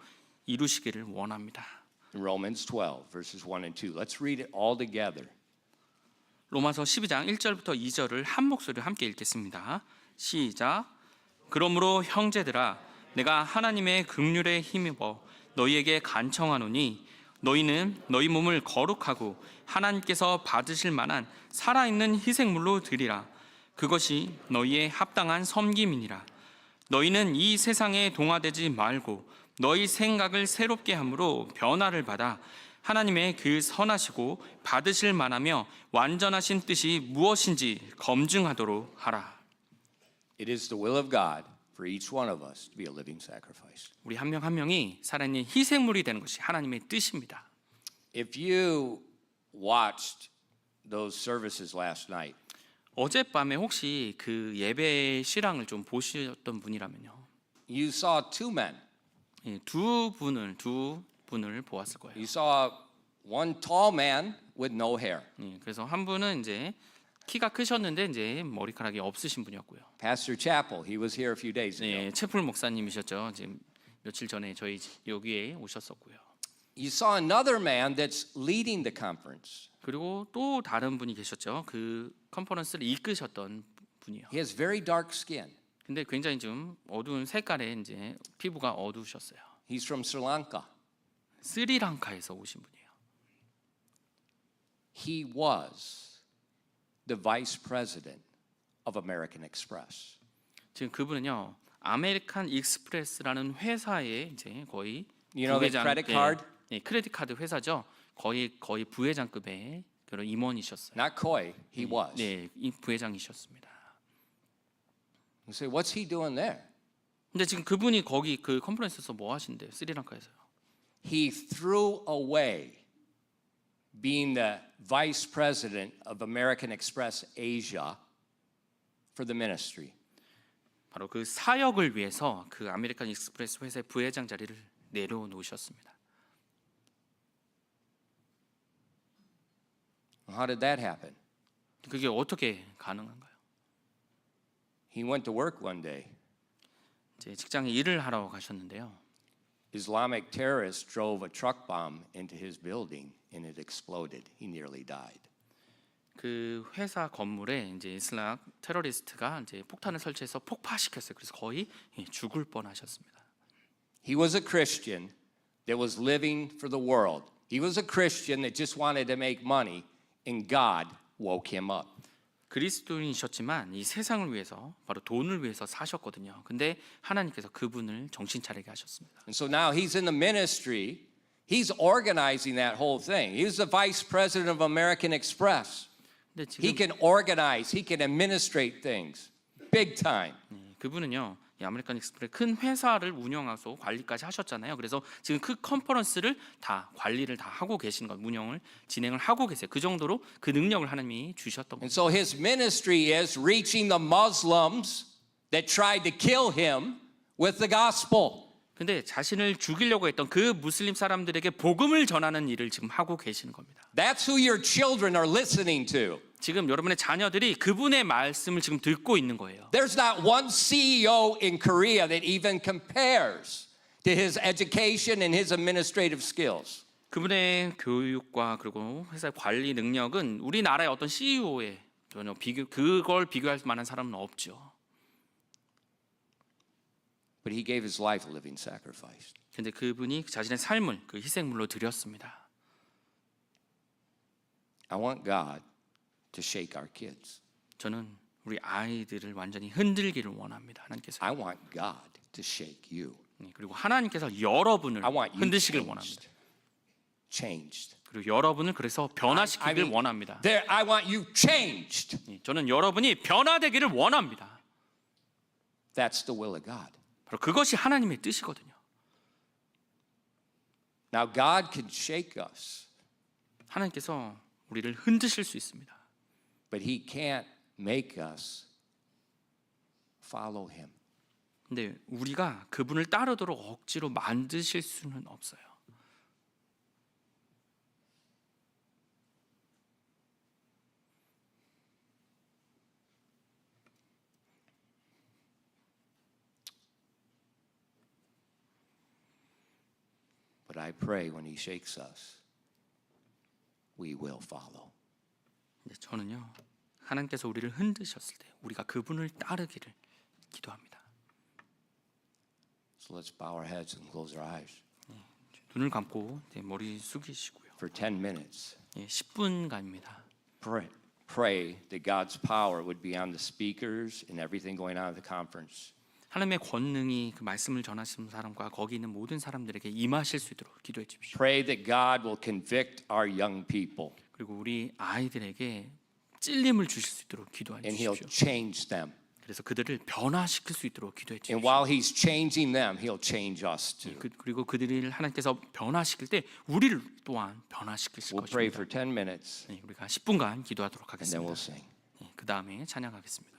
[SPEAKER 1] 이루시기를 원합니다.
[SPEAKER 2] In Romans 12, verses 1 and 2. Let's read it all together.
[SPEAKER 1] 로마서 12장 1절부터 2절을 한 목소리로 함께 읽겠습니다. 시작. 그러므로 형제들아 내가 하나님의 긍휼에 힘입어 너희에게 간청하노니 너희는 너희 몸을 거룩하고 하나님께서 받으실 만한 살아있는 희생물로 드리라. 그것이 너희의 합당한 섬김이니라. 너희는 이 세상에 동화되지 말고 너희 생각을 새롭게 함으로 변화를 받아 하나님의 그 선하시고 받으실 만하며 완전하신 뜻이 무엇인지 검증하도록 하라.
[SPEAKER 2] It is the will of God for each one of us to be a living sacrifice.
[SPEAKER 1] 우리 한 명 한 명이 살아있는 희생물이 되는 것이 하나님의 뜻입니다.
[SPEAKER 2] If you watched those services last night,
[SPEAKER 1] 어젯밤에 혹시 그 예배 실황을 좀 보셨던 분이라면요,
[SPEAKER 2] you saw two men.
[SPEAKER 1] 예, 두 분을 보았을 거예요.
[SPEAKER 2] You saw one tall man with no hair,
[SPEAKER 1] 예, 그래서 한 분은 이제 키가 크셨는데 이제 머리카락이 없으신 분이었고요.
[SPEAKER 2] Pastor Chappell. He was here a few days ago.
[SPEAKER 1] 예, 채플 목사님이셨죠. 지금 며칠 전에 저희 여기에 오셨었고요.
[SPEAKER 2] You saw another man that's leading the conference.
[SPEAKER 1] 그리고 또 다른 분이 계셨죠. 그 컨퍼런스를 이끄셨던 분이요.
[SPEAKER 2] He has very dark skin.
[SPEAKER 1] 근데 굉장히 좀 어두운 색깔의 이제 피부가 어두우셨어요.
[SPEAKER 2] He's from Sri Lanka.
[SPEAKER 1] 스리랑카에서 오신 분이에요.
[SPEAKER 2] He was the vice president of American Express.
[SPEAKER 1] 지금 그분은요, 아메리칸 익스프레스라는 회사의 이제 거의
[SPEAKER 2] You know the credit card?
[SPEAKER 1] 예, 크레딧 카드 회사죠. 거의 부회장급의 그런 임원이셨어요.
[SPEAKER 2] Not Coy. He was.
[SPEAKER 1] 네, 이 부회장이셨습니다.
[SPEAKER 2] You say, what's he doing there?
[SPEAKER 1] 근데 지금 그분이 거기 그 컨퍼런스에서 뭐 하신대요? 스리랑카에서요.
[SPEAKER 2] He threw away being the vice president of American Express Asia for the ministry.
[SPEAKER 1] 바로 그 사역을 위해서 그 아메리칸 익스프레스 회사의 부회장 자리를 내려놓으셨습니다.
[SPEAKER 2] How did that happen?
[SPEAKER 1] 그게 어떻게 가능한가요?
[SPEAKER 2] He went to work one day.
[SPEAKER 1] 이제 직장에 일을 하러 가셨는데요.
[SPEAKER 2] Islamic terrorists drove a truck bomb into his building and it exploded. He nearly died.
[SPEAKER 1] 그 회사 건물에 이제 이슬람 테러리스트가 이제 폭탄을 설치해서 폭파시켰어요. 그래서 거의 죽을 뻔하셨습니다.
[SPEAKER 2] He was a Christian that was living for the world. He was a Christian that just wanted to make money, and God woke him up.
[SPEAKER 1] 그리스도인이셨지만 이 세상을 위해서 바로 돈을 위해서 사셨거든요. 근데 하나님께서 그분을 정신 차리게 하셨습니다.
[SPEAKER 2] And so now he's in the ministry. He's organizing that whole thing. He was the vice president of American Express.
[SPEAKER 1] 근데
[SPEAKER 2] He
[SPEAKER 1] 지금
[SPEAKER 2] can organize, he can administrate things big time.
[SPEAKER 1] 그분은요, 이 아메리칸 익스프레스 큰 회사를 운영하고 관리까지 하셨잖아요. 그래서 지금 그 컨퍼런스를 다 관리를 다 하고 계시는 것, 운영을 진행을 하고 계세요. 그 정도로 그 능력을 하나님이 주셨던
[SPEAKER 2] And
[SPEAKER 1] 거죠.
[SPEAKER 2] so his ministry is reaching the Muslims that tried to kill him with the gospel.
[SPEAKER 1] 근데 자신을 죽이려고 했던 그 무슬림 사람들에게 복음을 전하는 일을 지금 하고 계시는 겁니다.
[SPEAKER 2] That's who your children are listening to.
[SPEAKER 1] 지금 여러분의 자녀들이 그분의 말씀을 지금 듣고 있는 거예요.
[SPEAKER 2] There's not one CEO in Korea that even compares to his education and his administrative skills.
[SPEAKER 1] 그분의 교육과 그리고 회사의 관리 능력은 우리나라의 어떤 CEO의 전혀 그걸 비교할 만한 사람은 없죠.
[SPEAKER 2] But he gave his life a living sacrifice.
[SPEAKER 1] 근데 그분이 자신의 삶을 그 희생물로 드렸습니다.
[SPEAKER 2] I want God to shake our kids.
[SPEAKER 1] 저는 우리 아이들을 완전히 흔들기를 원합니다. 하나님께서.
[SPEAKER 2] I want God to shake you.
[SPEAKER 1] 그리고 하나님께서 여러분을
[SPEAKER 2] I want you
[SPEAKER 1] 흔드시길 원합니다.
[SPEAKER 2] changed.
[SPEAKER 1] 그리고 여러분을 그래서 변화시키길 원합니다.
[SPEAKER 2] I want you changed.
[SPEAKER 1] 저는 여러분이 변화되기를 원합니다.
[SPEAKER 2] That's the will of God.
[SPEAKER 1] 바로 그것이 하나님의 뜻이거든요.
[SPEAKER 2] Now God can shake us,
[SPEAKER 1] 하나님께서 우리를 흔드실 수 있습니다.
[SPEAKER 2] but he can't make us follow him.
[SPEAKER 1] 근데 우리가 그분을 따르도록 억지로 만드실 수는 없어요.
[SPEAKER 2] But I pray when he shakes us, we will follow.
[SPEAKER 1] 근데 저는요, 하나님께서 우리를 흔드셨을 때 우리가 그분을 따르기를 기도합니다.
[SPEAKER 2] So let's bow our heads and close our eyes
[SPEAKER 1] 눈을 감고 머리 숙이시고요.
[SPEAKER 2] for 10 minutes.
[SPEAKER 1] 10분간입니다.
[SPEAKER 2] Pray that God's power would be on the speakers and everything going on at the conference.
[SPEAKER 1] 하나님의 권능이 그 말씀을 전하시는 사람과 거기 있는 모든 사람들에게 임하실 수 있도록 기도해 주십시오.
[SPEAKER 2] Pray that God will convict our young people
[SPEAKER 1] 그리고 우리 아이들에게 찔림을 주실 수 있도록 기도해
[SPEAKER 2] and He'll
[SPEAKER 1] 주십시오.
[SPEAKER 2] change them.
[SPEAKER 1] 그래서 그들을 변화시킬 수 있도록 기도해
[SPEAKER 2] And
[SPEAKER 1] 주십시오.
[SPEAKER 2] while He's changing them, He'll change us too.
[SPEAKER 1] 그리고 그들을 하나님께서 변화시킬 때 우리를 또한 변화시키실
[SPEAKER 2] We'll pray
[SPEAKER 1] 것입니다.
[SPEAKER 2] for 10 minutes
[SPEAKER 1] 네, 우리가 10분간 기도하도록
[SPEAKER 2] and then
[SPEAKER 1] 하겠습니다.
[SPEAKER 2] we'll sing.
[SPEAKER 1] 그 다음에 찬양하겠습니다.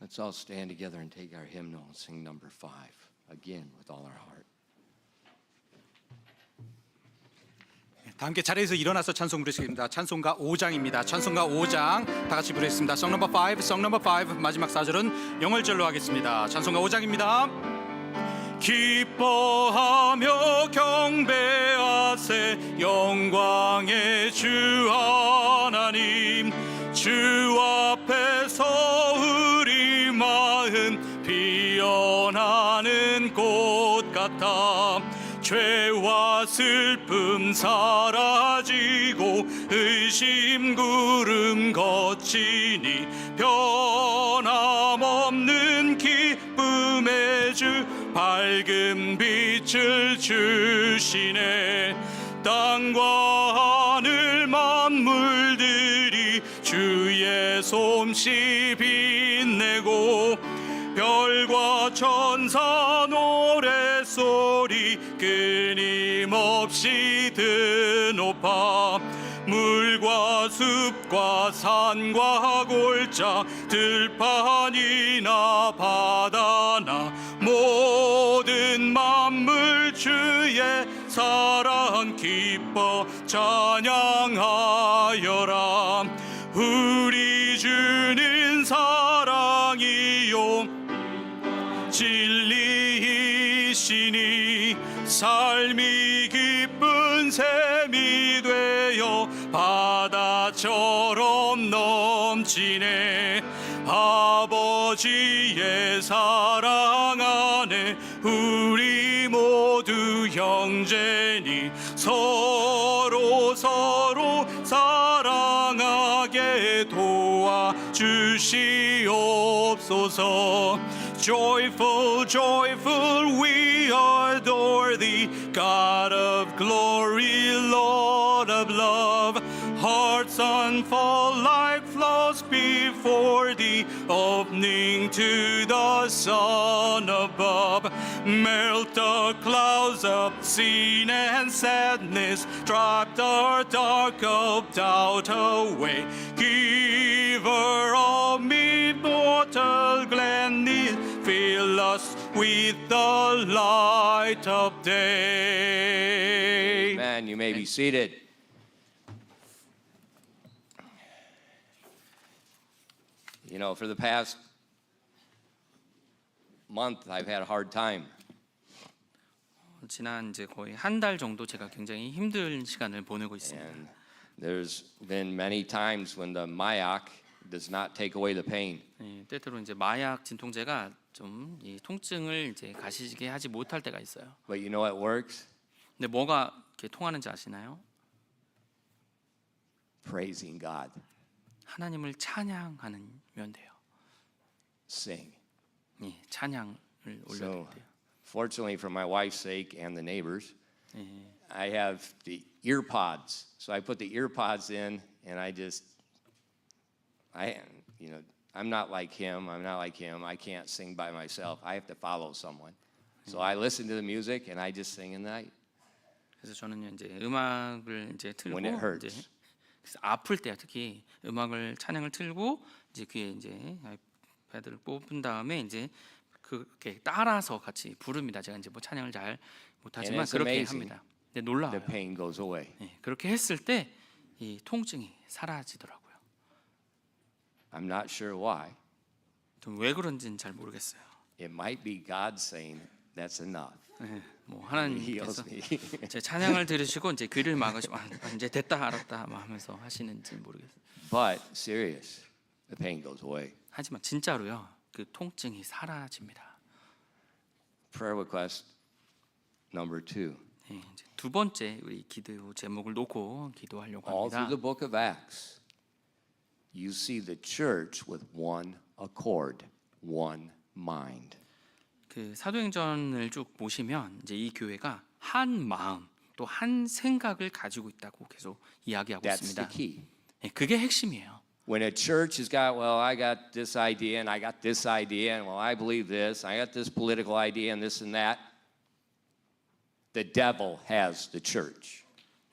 [SPEAKER 2] Let's all stand together and take our hymnal and sing number 5 again with all our heart.
[SPEAKER 3] 다 함께 자리에서 일어나서 찬송 부르시겠습니다. 찬송가 5장입니다. 찬송가 5장 다 같이 부르겠습니다. Song number 5, Song number 5 마지막 4절은 영월절로 하겠습니다. 찬송가 5장입니다. 기뻐하며 경배하세 영광의 주 하나님 주 앞에서 우리 마음 피어나는 꽃 같아 죄와 슬픔 사라지고 의심 구름 거치니 변함없는 기쁨의 주 밝은 빛을 주시네 땅과 하늘 만물들이 주의 솜씨 빛내고 별과 천사 노래소리 끊임없이 드높아 물과 숲과 산과 골짜 들판이나 바다나 모든 만물 주의 사랑 기뻐 찬양하여라 우리 주는 사랑이요 진리이시니 삶이 기쁜 샘이 되어 바다처럼 넘치네 아버지의 사랑 안에 우리 모두 형제니 서로 사랑하게 도와주시옵소서 Joyful, joyful, we adore thee, God of glory, Lord of love. Hearts unfold like flowers before thee, opening to the sun above. Melt the clouds of sin and sadness, drive the dark of doubt away. Giver of immortal gladness, fill us with the light of day.
[SPEAKER 2] Amen. You may be seated. You know, for the past month, I've had a hard time.
[SPEAKER 1] 지난 이제 거의 한 달 정도 제가 굉장히 힘든 시간을 보내고 있습니다.
[SPEAKER 2] And there's been many times when the mayak does not take away the pain.
[SPEAKER 1] 예, 때때로 이제 마약 진통제가 좀 이 통증을 이제 가시게 하지 못할 때가 있어요.
[SPEAKER 2] But you know what works?
[SPEAKER 1] 근데 뭐가 이렇게 통하는지 아시나요?
[SPEAKER 2] Praising God.
[SPEAKER 1] 하나님을 찬양하면 돼요.
[SPEAKER 2] Sing.
[SPEAKER 1] 예, 찬양을 올려드릴
[SPEAKER 2] So,
[SPEAKER 1] 때요.
[SPEAKER 2] fortunately for my wife's sake and the neighbors,
[SPEAKER 1] 예,
[SPEAKER 2] I have the ear pods. So I put the ear pods in and I'm not like him. I'm not like him. I can't sing by myself. I have to follow someone. So I listen to the music and I just sing in the night.
[SPEAKER 1] 그래서 저는 이제 음악을 이제 틀고
[SPEAKER 2] When it hurts.
[SPEAKER 1] 이제 그래서 아플 때 특히 음악을 찬양을 틀고 이제 그에 이제 아이패드를 뽑은 다음에 이제 그렇게 따라서 같이 부릅니다. 제가 이제 뭐 찬양을 잘 못하지만
[SPEAKER 2] And it's
[SPEAKER 1] 그렇게
[SPEAKER 2] amazing.
[SPEAKER 1] 합니다. 근데 놀라워요.
[SPEAKER 2] The pain goes away.
[SPEAKER 1] 예, 그렇게 했을 때 이 통증이 사라지더라고요.
[SPEAKER 2] I'm not sure why.
[SPEAKER 1] 좀 왜 그런지는 잘 모르겠어요.
[SPEAKER 2] It might be God saying that's enough.
[SPEAKER 1] 예, 뭐
[SPEAKER 2] He
[SPEAKER 1] 하나님께서
[SPEAKER 2] heals me.
[SPEAKER 1] 제 찬양을 들으시고 이제 귀를 막으시고 이제 됐다 알았다 막 하면서 하시는지 모르겠어요.
[SPEAKER 2] But serious, the pain goes away.
[SPEAKER 1] 하지만 진짜로요, 그 통증이 사라집니다.
[SPEAKER 2] Prayer request number 2.
[SPEAKER 1] 예, 이제 두 번째 우리 기도 제목을 놓고 기도하려고
[SPEAKER 2] All through
[SPEAKER 1] 합니다.
[SPEAKER 2] the book of Acts, you see the church with one accord, one mind.
[SPEAKER 1] 그 사도행전을 쭉 보시면 이제 이 교회가 한 마음 또 한 생각을 가지고 있다고 계속 이야기하고
[SPEAKER 2] That's the
[SPEAKER 1] 있습니다.
[SPEAKER 2] key.
[SPEAKER 1] 예, 그게 핵심이에요.
[SPEAKER 2] When a church has got, well, I got this idea and I got this idea and well, I believe this, I got this political idea and this and that, the devil has the church.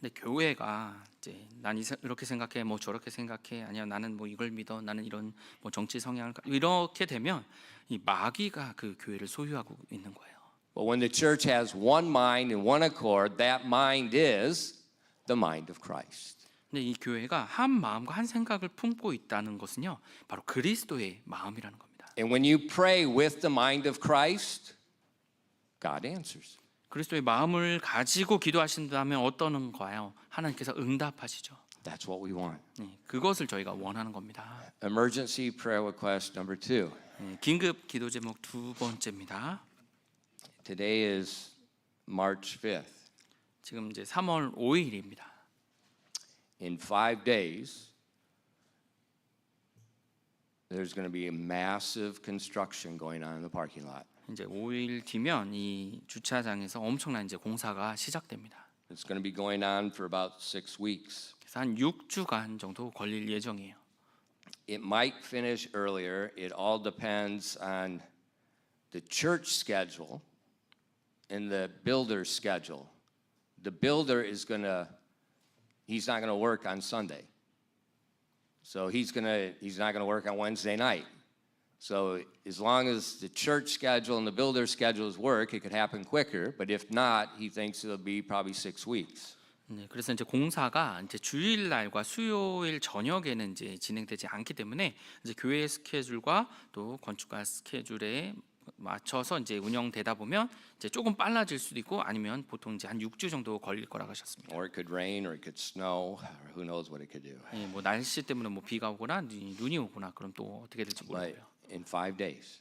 [SPEAKER 1] 근데 교회가 이제 난 이렇게 생각해, 뭐 저렇게 생각해, 아니야 나는 뭐 이걸 믿어, 나는 이런 뭐 정치 성향을 이렇게 되면 이 마귀가 그 교회를 소유하고 있는 거예요.
[SPEAKER 2] But when the church has one mind and one accord, that mind is the mind of Christ.
[SPEAKER 1] 근데 이 교회가 한 마음과 한 생각을 품고 있다는 것은요, 바로 그리스도의 마음이라는 겁니다.
[SPEAKER 2] And when you pray with the mind of Christ, God answers.
[SPEAKER 1] 그리스도의 마음을 가지고 기도하신다면 어떠는가요? 하나님께서 응답하시죠.
[SPEAKER 2] That's what we want.
[SPEAKER 1] 그것을 저희가 원하는 겁니다.
[SPEAKER 2] Emergency prayer request number 2.
[SPEAKER 1] 긴급 기도 제목 두 번째입니다.
[SPEAKER 2] Today is March 5th.
[SPEAKER 1] 지금 이제 3월 5일입니다.
[SPEAKER 2] In 5 days, there's going to be a massive construction going on in the parking lot.
[SPEAKER 1] 이제 5일 뒤면 이 주차장에서 엄청난 이제 공사가 시작됩니다.
[SPEAKER 2] It's going to be going on for about 6 weeks.
[SPEAKER 1] 그래서 한 6주간 정도 걸릴 예정이에요.
[SPEAKER 2] It might finish earlier. It all depends on the church schedule and the builder's schedule. The builder is he's not going to work on Sunday. So he's not going to work on Wednesday night. So as long as the church schedule and the builder's schedules work, it could happen quicker. But if not, he thinks it'll be probably 6 weeks.
[SPEAKER 1] 네, 그래서 이제 공사가 이제 주일날과 수요일 저녁에는 이제 진행되지 않기 때문에 이제 교회 스케줄과 또 건축가 스케줄에 맞춰서 이제 운영되다 보면 이제 조금 빨라질 수도 있고 아니면 보통 이제 한 6주 정도 걸릴 거라고 하셨습니다.
[SPEAKER 2] Or it could rain, or it could snow, or who knows what it could do.
[SPEAKER 1] 예, 뭐 날씨 때문에 뭐 비가 오거나 눈이 오거나 그럼 또 어떻게 될지
[SPEAKER 2] But
[SPEAKER 1] 모르고요.
[SPEAKER 2] in 5 days.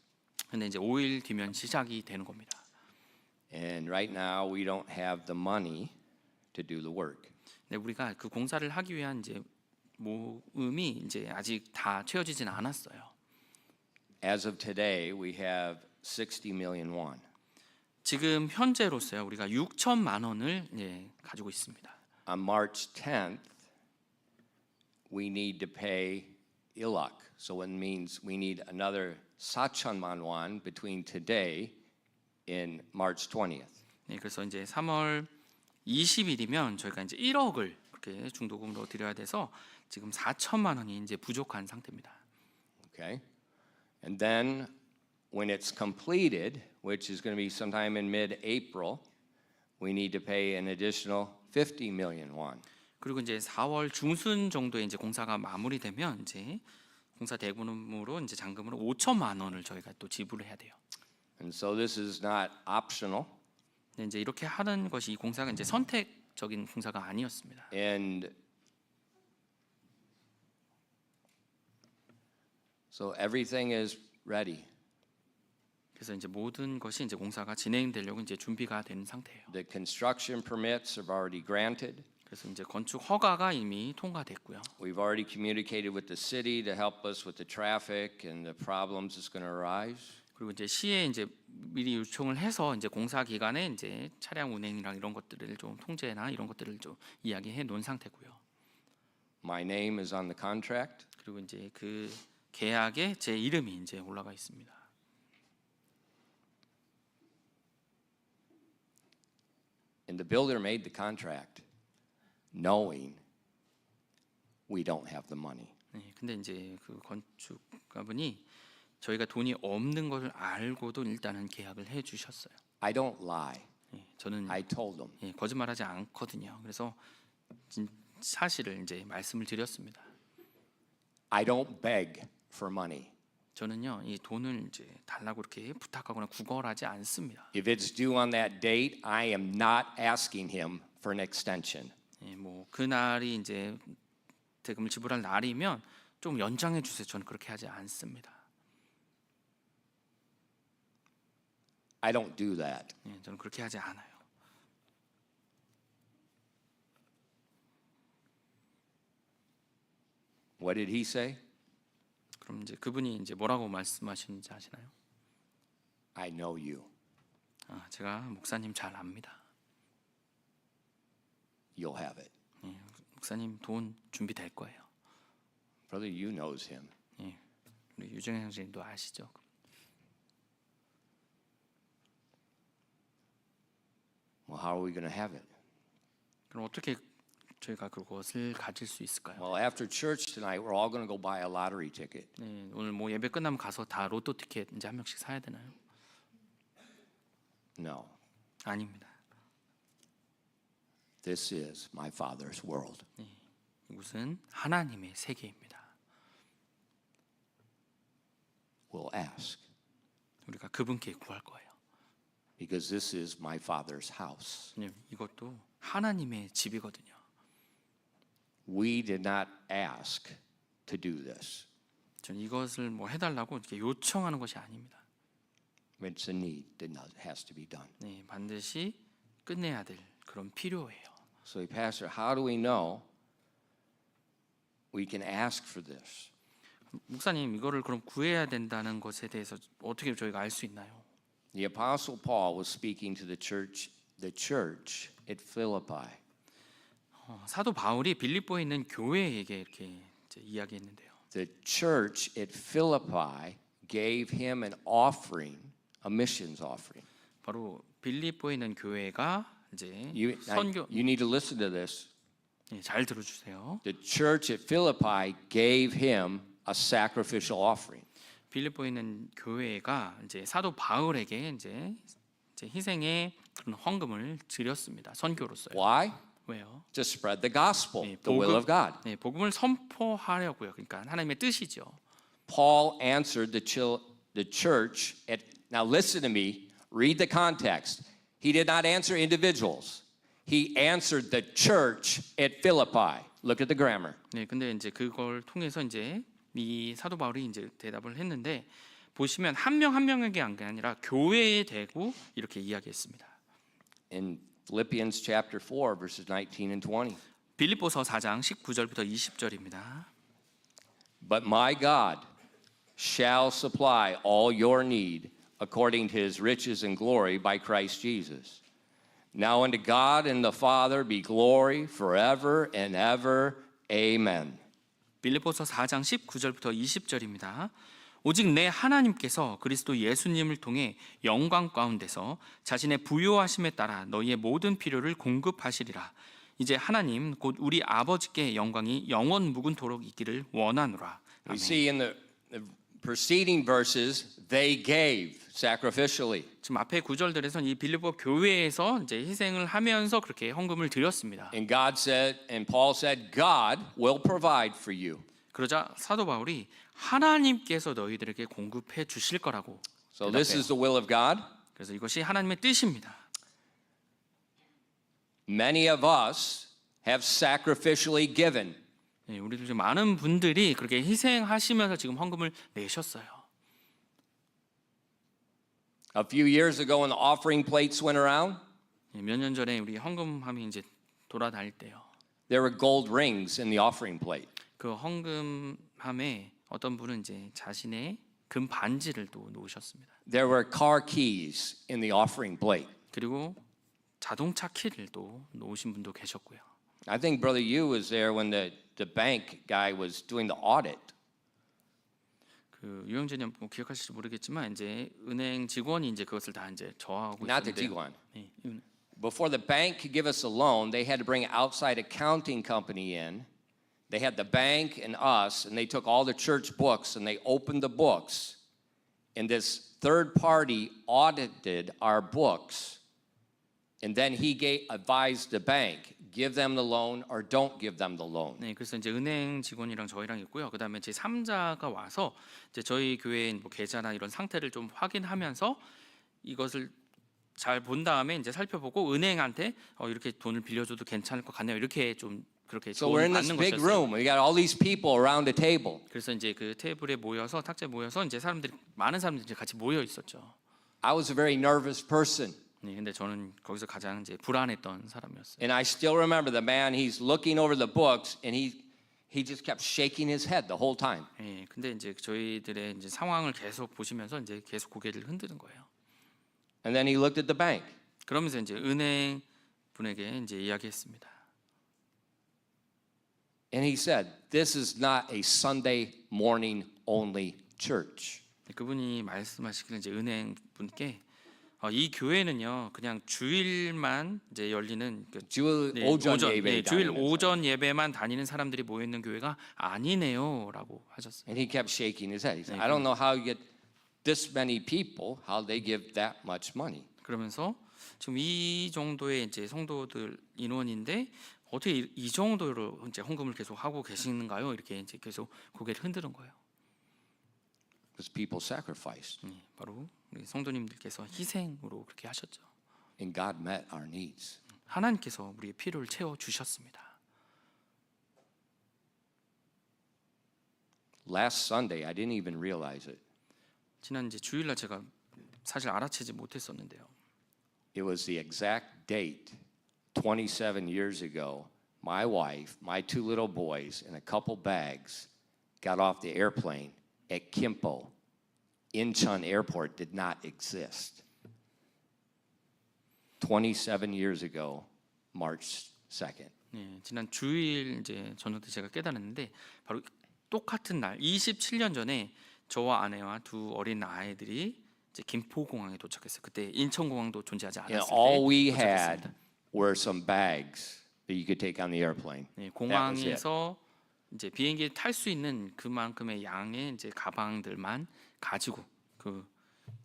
[SPEAKER 1] 근데 이제 5일 뒤면 시작이 되는 겁니다.
[SPEAKER 2] And right now we don't have the money to do the work.
[SPEAKER 1] 네, 우리가 그 공사를 하기 위한 이제 모금이 이제 아직 다 채워지지는 않았어요.
[SPEAKER 2] As of today, we have 60 million won.
[SPEAKER 1] 지금 현재로서요 우리가 6천만 원을 가지고 있습니다.
[SPEAKER 2] On March 10th, we need to pay ilak. So it means we need another 4천만 won between today and March 20th.
[SPEAKER 1] 네, 그래서 이제 3월 20일이면 저희가 이제 1억을 그렇게 중도금으로 드려야 돼서 지금 4천만 원이 이제 부족한 상태입니다.
[SPEAKER 2] Okay? And then when it's completed, which is going to be sometime in mid-April, we need to pay an additional 50 million won.
[SPEAKER 1] 그리고 이제 4월 중순 정도에 이제 공사가 마무리되면 이제 공사 대금으로 이제 잔금으로 5천만 원을 저희가 또 지불을 해야 돼요.
[SPEAKER 2] And so this is not optional.
[SPEAKER 1] 근데 이제 이렇게 하는 것이 이 공사가 이제 선택적인 공사가 아니었습니다.
[SPEAKER 2] And so everything is ready.
[SPEAKER 1] 그래서 이제 모든 것이 이제 공사가 진행되려고 이제 준비가 된 상태예요.
[SPEAKER 2] The construction permits have already granted.
[SPEAKER 1] 그래서 이제 건축 허가가 이미 통과됐고요.
[SPEAKER 2] We've already communicated with the city to help us with the traffic and the problems that's going to arise.
[SPEAKER 1] 그리고 이제 시에 이제 미리 요청을 해서 이제 공사 기간에 이제 차량 운행이랑 이런 것들을 좀 통제나 이런 것들을 좀 이야기해 놓은 상태고요.
[SPEAKER 2] My name is on the contract.
[SPEAKER 1] 그리고 이제 그 계약에 제 이름이 이제 올라가 있습니다.
[SPEAKER 2] And the builder made the contract knowing we don't have the money.
[SPEAKER 1] 네, 근데 이제 그 건축가분이 저희가 돈이 없는 걸 알고도 일단은 계약을 해 주셨어요.
[SPEAKER 2] I don't lie.
[SPEAKER 1] 저는
[SPEAKER 2] I told them.
[SPEAKER 1] 거짓말하지 않거든요. 그래서 사실을 이제 말씀을 드렸습니다.
[SPEAKER 2] I don't beg for money.
[SPEAKER 1] 저는요 이 돈을 이제 달라고 이렇게 부탁하거나 구걸하지 않습니다.
[SPEAKER 2] If it's due on that date, I am not asking him for an extension.
[SPEAKER 1] 뭐 그날이 이제 대금을 지불할 날이면 좀 연장해 주세요. 저는 그렇게 하지 않습니다.
[SPEAKER 2] I don't do that.
[SPEAKER 1] 저는 그렇게 하지 않아요.
[SPEAKER 2] What did he say?
[SPEAKER 1] 그럼 이제 그분이 이제 뭐라고 말씀하시는지 아시나요?
[SPEAKER 2] I know you.
[SPEAKER 1] 제가 목사님 잘 압니다.
[SPEAKER 2] You'll have it.
[SPEAKER 1] 목사님 돈 준비될 거예요.
[SPEAKER 2] Brother, you knows him.
[SPEAKER 1] 우리 유정현 형제님도 아시죠?
[SPEAKER 2] Well, how are we going to have it?
[SPEAKER 1] 그럼 어떻게 저희가 그것을 가질 수 있을까요?
[SPEAKER 2] Well, after church tonight, we're all going to go buy a lottery ticket.
[SPEAKER 1] 네, 오늘 뭐 예배 끝나면 가서 다 로또 티켓 이제 한 명씩 사야 되나요?
[SPEAKER 2] No.
[SPEAKER 1] 아닙니다.
[SPEAKER 2] This is my Father's world.
[SPEAKER 1] 이곳은 하나님의 세계입니다.
[SPEAKER 2] We'll ask
[SPEAKER 1] 우리가 그분께 구할 거예요.
[SPEAKER 2] because this is my Father's house.
[SPEAKER 1] 왜냐면 이것도 하나님의 집이거든요.
[SPEAKER 2] We did not ask to do this.
[SPEAKER 1] 저는 이것을 뭐 해달라고 이렇게 요청하는 것이 아닙니다.
[SPEAKER 2] It's a need that has to be done.
[SPEAKER 1] 네, 반드시 끝내야 될 그런 필요예요.
[SPEAKER 2] So, Pastor, how do we know we can ask for this?
[SPEAKER 1] 목사님, 이거를 그럼 구해야 된다는 것에 대해서 어떻게 저희가 알 수 있나요?
[SPEAKER 2] The Apostle Paul was speaking to the church at Philippi.
[SPEAKER 1] 사도 바울이 빌립보에 있는 교회에게 이렇게 이제 이야기했는데요.
[SPEAKER 2] The church at Philippi gave him an offering, a missions offering.
[SPEAKER 1] 바로 빌립보에 있는 교회가 이제
[SPEAKER 2] You
[SPEAKER 1] 선교
[SPEAKER 2] need to listen to this.
[SPEAKER 1] 잘 들어주세요.
[SPEAKER 2] The church at Philippi gave him a sacrificial offering.
[SPEAKER 1] 빌립보에 있는 교회가 이제 사도 바울에게 이제 희생의 그런 헌금을 드렸습니다. 선교로서요.
[SPEAKER 2] Why?
[SPEAKER 1] 왜요?
[SPEAKER 2] To spread the gospel,
[SPEAKER 1] 네,
[SPEAKER 2] the will of God.
[SPEAKER 1] 네, 복음을 선포하려고요. 그러니까 하나님의 뜻이죠.
[SPEAKER 2] Paul answered the church at, now listen to me, read the context. He did not answer individuals. He answered the church at Philippi. Look at the grammar.
[SPEAKER 1] 네, 근데 이제 그걸 통해서 이제 이 사도 바울이 이제 대답을 했는데 보시면 한 명 한 명에게 한 게 아니라 교회에 대고 이렇게 이야기했습니다.
[SPEAKER 2] In Philippians chapter 4 verses 19 and 20.
[SPEAKER 1] 빌립보서 4장 19절부터 20절입니다.
[SPEAKER 2] But my God shall supply all your need according to his riches and glory by Christ Jesus. Now unto God and the Father be glory forever and ever. Amen.
[SPEAKER 1] 빌립보서 4장 19절부터 20절입니다. 오직 내 하나님께서 그리스도 예수님을 통해 영광 가운데서 자신의 부요하심에 따라 너희의 모든 필요를 공급하시리라. 이제 하나님 곧 우리 아버지께 영광이 영원 묵은토록 있기를 원하노라.
[SPEAKER 2] We
[SPEAKER 1] 아멘.
[SPEAKER 2] see in the preceding verses they gave sacrificially.
[SPEAKER 1] 지금 앞에 구절들에서 이 빌립보 교회에서 이제 희생을 하면서 그렇게 헌금을 드렸습니다.
[SPEAKER 2] And God said, and Paul said, God will provide for you.
[SPEAKER 1] 그러자 사도 바울이 하나님께서 너희들에게 공급해 주실 거라고
[SPEAKER 2] So this
[SPEAKER 1] 대답해요.
[SPEAKER 2] is the will of God.
[SPEAKER 1] 그래서 이것이 하나님의 뜻입니다.
[SPEAKER 2] Many of us have sacrificially given.
[SPEAKER 1] 네, 우리들 중 많은 분들이 그렇게 희생하시면서 지금 헌금을 내셨어요.
[SPEAKER 2] A few years ago when the offering plates went around,
[SPEAKER 1] 몇 년 전에 우리 헌금함이 이제 돌아다닐 때요.
[SPEAKER 2] there were gold rings in the offering plate.
[SPEAKER 1] 그 헌금함에 어떤 분은 이제 자신의 금 반지를 또 놓으셨습니다.
[SPEAKER 2] There were car keys in the offering plate.
[SPEAKER 1] 그리고 자동차 키를 또 놓으신 분도 계셨고요.
[SPEAKER 2] I think Brother Yu was there when the bank guy was doing the audit.
[SPEAKER 1] 그 유영진이 뭐 기억하실지 모르겠지만 이제 은행 직원이 이제 그것을 다 이제 저하고
[SPEAKER 2] Not the
[SPEAKER 1] 있었는데
[SPEAKER 2] 직원.
[SPEAKER 1] 네,
[SPEAKER 2] Before the bank could give us a loan, they had to bring an outside accounting company in. They had the bank and us, and they took all the church books and they opened the books. And this third party audited our books. And then he advised the bank, give them the loan or don't give them the loan.
[SPEAKER 1] 네, 그래서 이제 은행 직원이랑 저희랑 있고요. 그다음에 제 3자가 와서 이제 저희 교회의 뭐 계좌나 이런 상태를 좀 확인하면서 이것을 잘 본 다음에 이제 살펴보고 은행한테 이렇게 돈을 빌려줘도 괜찮을 것 같네요. 이렇게 좀 그렇게
[SPEAKER 2] So we're
[SPEAKER 1] 조언을
[SPEAKER 2] in this
[SPEAKER 1] 받는
[SPEAKER 2] big
[SPEAKER 1] 것이었어요.
[SPEAKER 2] room. We got all these people around the table.
[SPEAKER 1] 그래서 이제 그 테이블에 모여서 탁자에 모여서 이제 사람들이 많은 사람들이 이제 같이 모여 있었죠.
[SPEAKER 2] I was a very nervous person.
[SPEAKER 1] 네, 근데 저는 거기서 가장 이제 불안했던 사람이었어요.
[SPEAKER 2] And I still remember the man, he's looking over the books and he just kept shaking his head the whole time.
[SPEAKER 1] 예, 근데 이제 저희들의 이제 상황을 계속 보시면서 이제 계속 고개를 흔드는 거예요.
[SPEAKER 2] And then he looked at the bank.
[SPEAKER 1] 그러면서 이제 은행 분에게 이제 이야기했습니다.
[SPEAKER 2] And he said, this is not a Sunday morning only church.
[SPEAKER 1] 그분이 말씀하시기를 이제 은행 분께 이 교회는요 그냥 주일만 이제 열리는
[SPEAKER 2] 주일
[SPEAKER 1] 네,
[SPEAKER 2] 오전 예배
[SPEAKER 1] 주일
[SPEAKER 2] 다니는
[SPEAKER 1] 오전 예배만 다니는 사람들이 모여 있는 교회가 아니네요라고 하셨어요.
[SPEAKER 2] And he kept shaking his head. He said, I don't know how you get this many people, how they give that much money.
[SPEAKER 1] 그러면서 지금 이 정도의 이제 성도들 인원인데 어떻게 이 정도로 이제 헌금을 계속 하고 계시는가요? 이렇게 이제 계속 고개를 흔드는 거예요.
[SPEAKER 2] Because people sacrificed.
[SPEAKER 1] 바로 우리 성도님들께서 희생으로 그렇게 하셨죠.
[SPEAKER 2] And God met our needs.
[SPEAKER 1] 하나님께서 우리의 필요를 채워 주셨습니다.
[SPEAKER 2] Last Sunday, I didn't even realize it.
[SPEAKER 1] 지난 이제 주일날 제가 사실 알아채지 못했었는데요.
[SPEAKER 2] It was the exact date, 27 years ago, my wife, my two little boys, and a couple bags got off the airplane at Kimpo. Incheon Airport did not exist. 27 years ago, March 2nd.
[SPEAKER 1] 예, 지난 주일 이제 저녁 때 제가 깨달았는데 바로 똑같은 날 27년 전에 저와 아내와 두 어린 아이들이 이제 김포공항에 도착했어요. 그때 인천공항도 존재하지
[SPEAKER 2] And
[SPEAKER 1] 않았을
[SPEAKER 2] all
[SPEAKER 1] 때
[SPEAKER 2] we
[SPEAKER 1] 도착했습니다.
[SPEAKER 2] had were some bags that you could take on the airplane.
[SPEAKER 1] 네,
[SPEAKER 2] That was it.
[SPEAKER 1] 공항에서 이제 비행기에 탈 수 있는 그만큼의 양의 이제 가방들만 가지고 그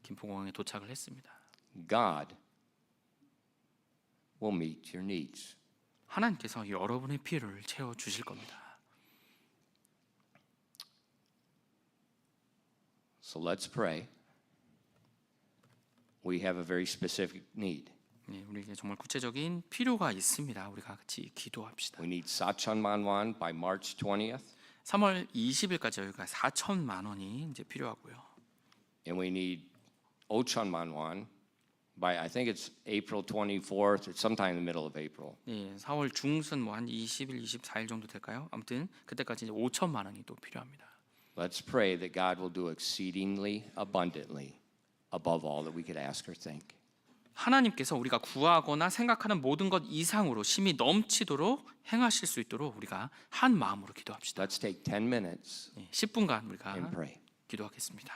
[SPEAKER 1] 김포공항에 도착을 했습니다.
[SPEAKER 2] God will meet your needs.
[SPEAKER 1] 하나님께서 여러분의 필요를 채워 주실 겁니다.
[SPEAKER 2] So let's pray. We have a very specific need.
[SPEAKER 1] 네, 우리에게 정말 구체적인 필요가 있습니다. 우리가 같이 기도합시다.
[SPEAKER 2] We need 4천만 원 by March 20th,
[SPEAKER 1] 3월 20일까지 저희가 4천만 원이 이제 필요하고요.
[SPEAKER 2] and we need 5천만 원 by I think it's April 24th or sometime in the middle of April.
[SPEAKER 1] 네, 4월 중순 뭐 한 20일, 24일 정도 될까요? 아무튼 그때까지 이제 5천만 원이 또 필요합니다.
[SPEAKER 2] Let's pray that God will do exceedingly abundantly above all that we could ask or think.
[SPEAKER 1] 하나님께서 우리가 구하거나 생각하는 모든 것 이상으로 심히 넘치도록 행하실 수 있도록 우리가 한 마음으로 기도합시다.
[SPEAKER 2] Let's take 10 minutes
[SPEAKER 1] 10분간 우리가
[SPEAKER 2] and pray.
[SPEAKER 1] 기도하겠습니다.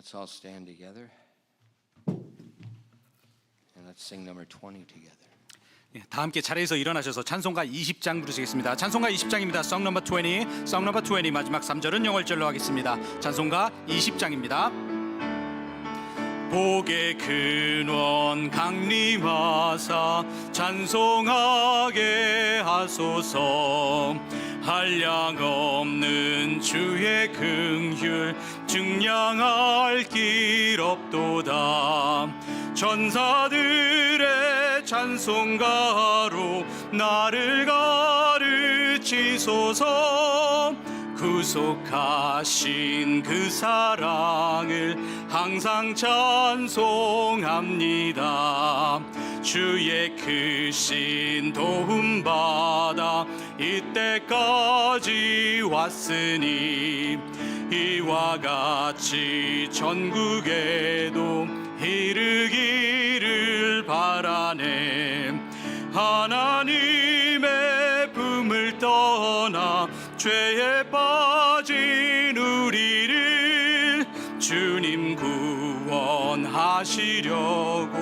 [SPEAKER 2] Let's all stand together. And let's sing number 20 together.
[SPEAKER 3] 예, 다 함께 자리에서 일어나셔서 찬송가 20장 부르시겠습니다. 찬송가 20장입니다. Song number 20, Song number 20 마지막 3절은 영월절로 하겠습니다. 찬송가 20장입니다. 복의 근원 강림하사 찬송하게 하소서. 한량 없는 주의 긍휼 증량할 길 없도다. 천사들의 찬송가로 나를 가르치소서. 구속하신 그 사랑을 항상 찬송합니다. 주의 크신 도움받아 이때까지 왔으니 이와 같이 전국에도 이르기를 바라네. 하나님의 품을 떠나 죄에 빠진 우리를 주님 구원하시려고